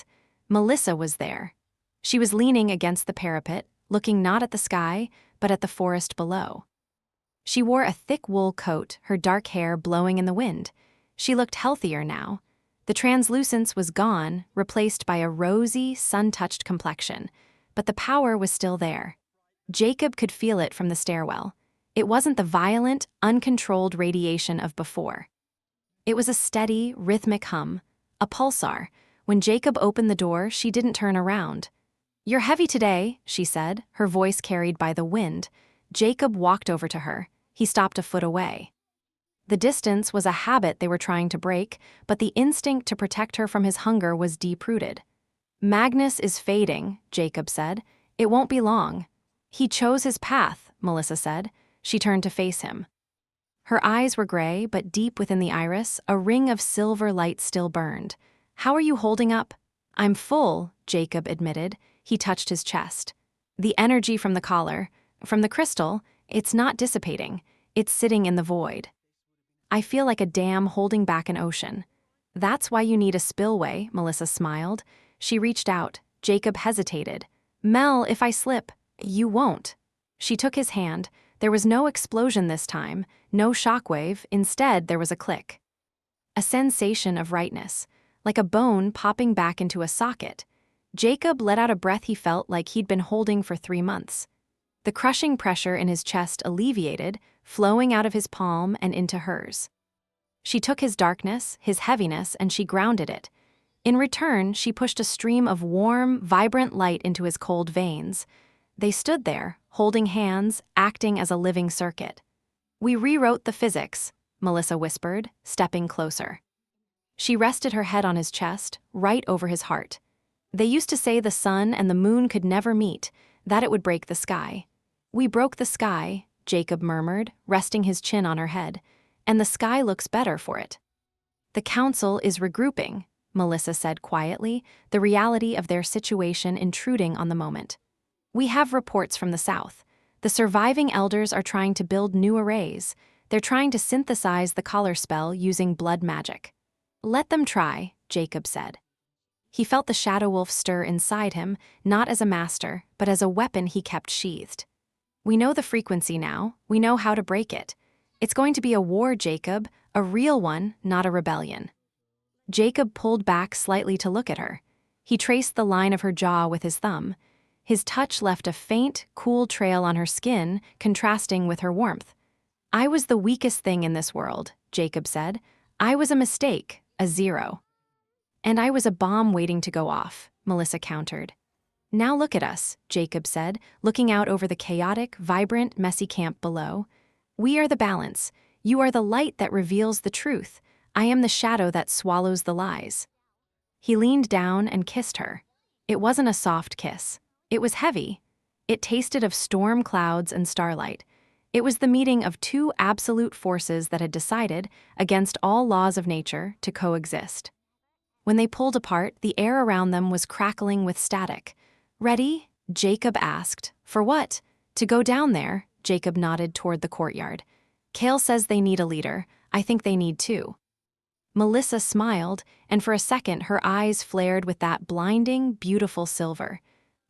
Melissa was there. She was leaning against the parapet, looking not at the sky, but at the forest below. She wore a thick wool coat, her dark hair blowing in the wind. She looked healthier now. The translucence was gone, replaced by a rosy, sun-touched complexion, but the power was still there. Jacob could feel it from the stairwell. It wasn't the violent, uncontrolled radiation of before. It was a steady, rhythmic hum, a pulsar. When Jacob opened the door, she didn't turn around. "You're heavy today," she said, her voice carried by the wind. Jacob walked over to her. He stopped a foot away. The distance was a habit they were trying to break, but the instinct to protect her from his hunger was deep-rooted. Magnus is fading, Jacob said. It won't be long. He chose his path, Melissa said. She turned to face him. Her eyes were gray, but deep within the iris, a ring of silver light still burned. How are you holding up? I'm full, Jacob admitted. He touched his chest. The energy from the collar, from the crystal, it's not dissipating. It's sitting in the void. I feel like a dam holding back an ocean. That's why you need a spillway, Melissa smiled. She reached out. Jacob hesitated. Mel, if I slip, you won't. She took his hand. There was no explosion this time, no shockwave. Instead, there was a click. A sensation of rightness, like a bone popping back into a socket. Jacob let out a breath he felt like he'd been holding for 3 months. The crushing pressure in his chest alleviated, flowing out of his palm and into hers. She took his darkness, his heaviness, and she grounded it. In return, she pushed a stream of warm, vibrant light into his cold veins. They stood there, holding hands, acting as a living circuit. We rewrote the physics, Melissa whispered, stepping closer. She rested her head on his chest, right over his heart. They used to say the sun and the moon could never meet, that it would break the sky. We broke the sky, Jacob murmured, resting his chin on her head, and the sky looks better for it. The council is regrouping, Melissa said quietly, the reality of their situation intruding on the moment. We have reports from the south. The surviving elders are trying to build new arrays. They're trying to synthesize the collar spell using blood magic. Let them try, Jacob said. He felt the shadow wolf stir inside him, not as a master, but as a weapon he kept sheathed. We know the frequency now. We know how to break it. It's going to be a war, Jacob, a real one, not a rebellion. Jacob pulled back slightly to look at her. He traced the line of her jaw with his thumb. His touch left a faint, cool trail on her skin, contrasting with her warmth. I was the weakest thing in this world, Jacob said. I was a mistake, a zero. And I was a bomb waiting to go off, Melissa countered. Now look at us, Jacob said, looking out over the chaotic, vibrant, messy camp below. We are the balance. You are the light that reveals the truth. I am the shadow that swallows the lies. He leaned down and kissed her. It wasn't a soft kiss. It was heavy. It tasted of storm clouds and starlight. It was the meeting of two absolute forces that had decided, against all laws of nature, to coexist. When they pulled apart, the air around them was crackling with static. Ready? Jacob asked. For what? To go down there, Jacob nodded toward the courtyard. Kale says they need a leader. I think they need two. Melissa smiled, and for a second her eyes flared with that blinding, beautiful silver.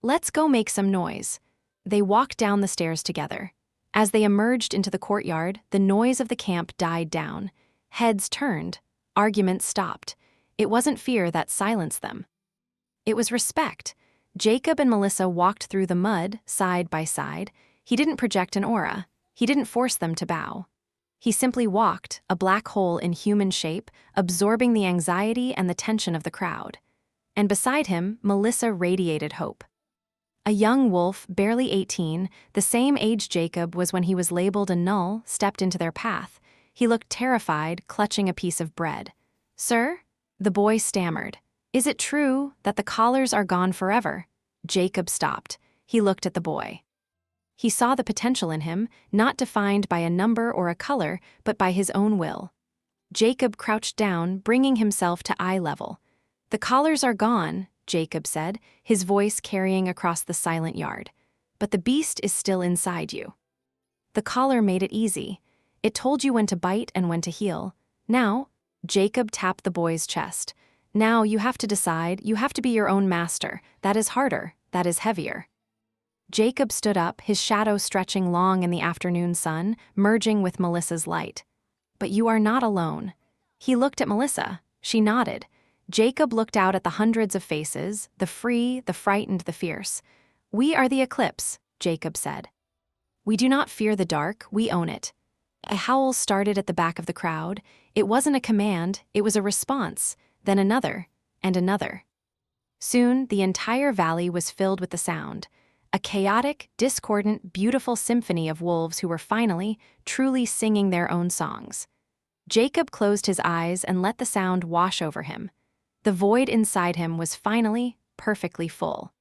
Let's go make some noise. They walked down the stairs together. As they emerged into the courtyard, the noise of the camp died down. Heads turned. Arguments stopped. It wasn't fear that silenced them. It was respect. Jacob and Melissa walked through the mud, side by side. He didn't project an aura. He didn't force them to bow. He simply walked, a black hole in human shape, absorbing the anxiety and the tension of the crowd. And beside him, Melissa radiated hope. A young wolf, barely 18, the same age Jacob was when he was labeled a null, stepped into their path. He looked terrified, clutching a piece of bread. Sir? The boy stammered. Is it true that the collars are gone forever? Jacob stopped. He looked at the boy. He saw the potential in him, not defined by a number or a color, but by his own will. Jacob crouched down, bringing himself to eye level. The collars are gone, Jacob said, his voice carrying across the silent yard. But the beast is still inside you. The collar made it easy. It told you when to bite and when to heal. Now, Jacob tapped the boy's chest. Now you have to decide, you have to be your own master. That is harder, that is heavier. Jacob stood up, his shadow stretching long in the afternoon sun, merging with Melissa's light. But you are not alone. He looked at Melissa. She nodded. Jacob looked out at the hundreds of faces, the free, the frightened, the fierce. We are the eclipse, Jacob said. We do not fear the dark, we own it. A howl started at the back of the crowd. It wasn't a command, it was a response, then another, and another. Soon, the entire valley was filled with the sound. A chaotic, discordant, beautiful symphony of wolves who were finally, truly singing their own songs. Jacob closed his eyes and let the sound wash over him. The void inside him was finally perfectly full.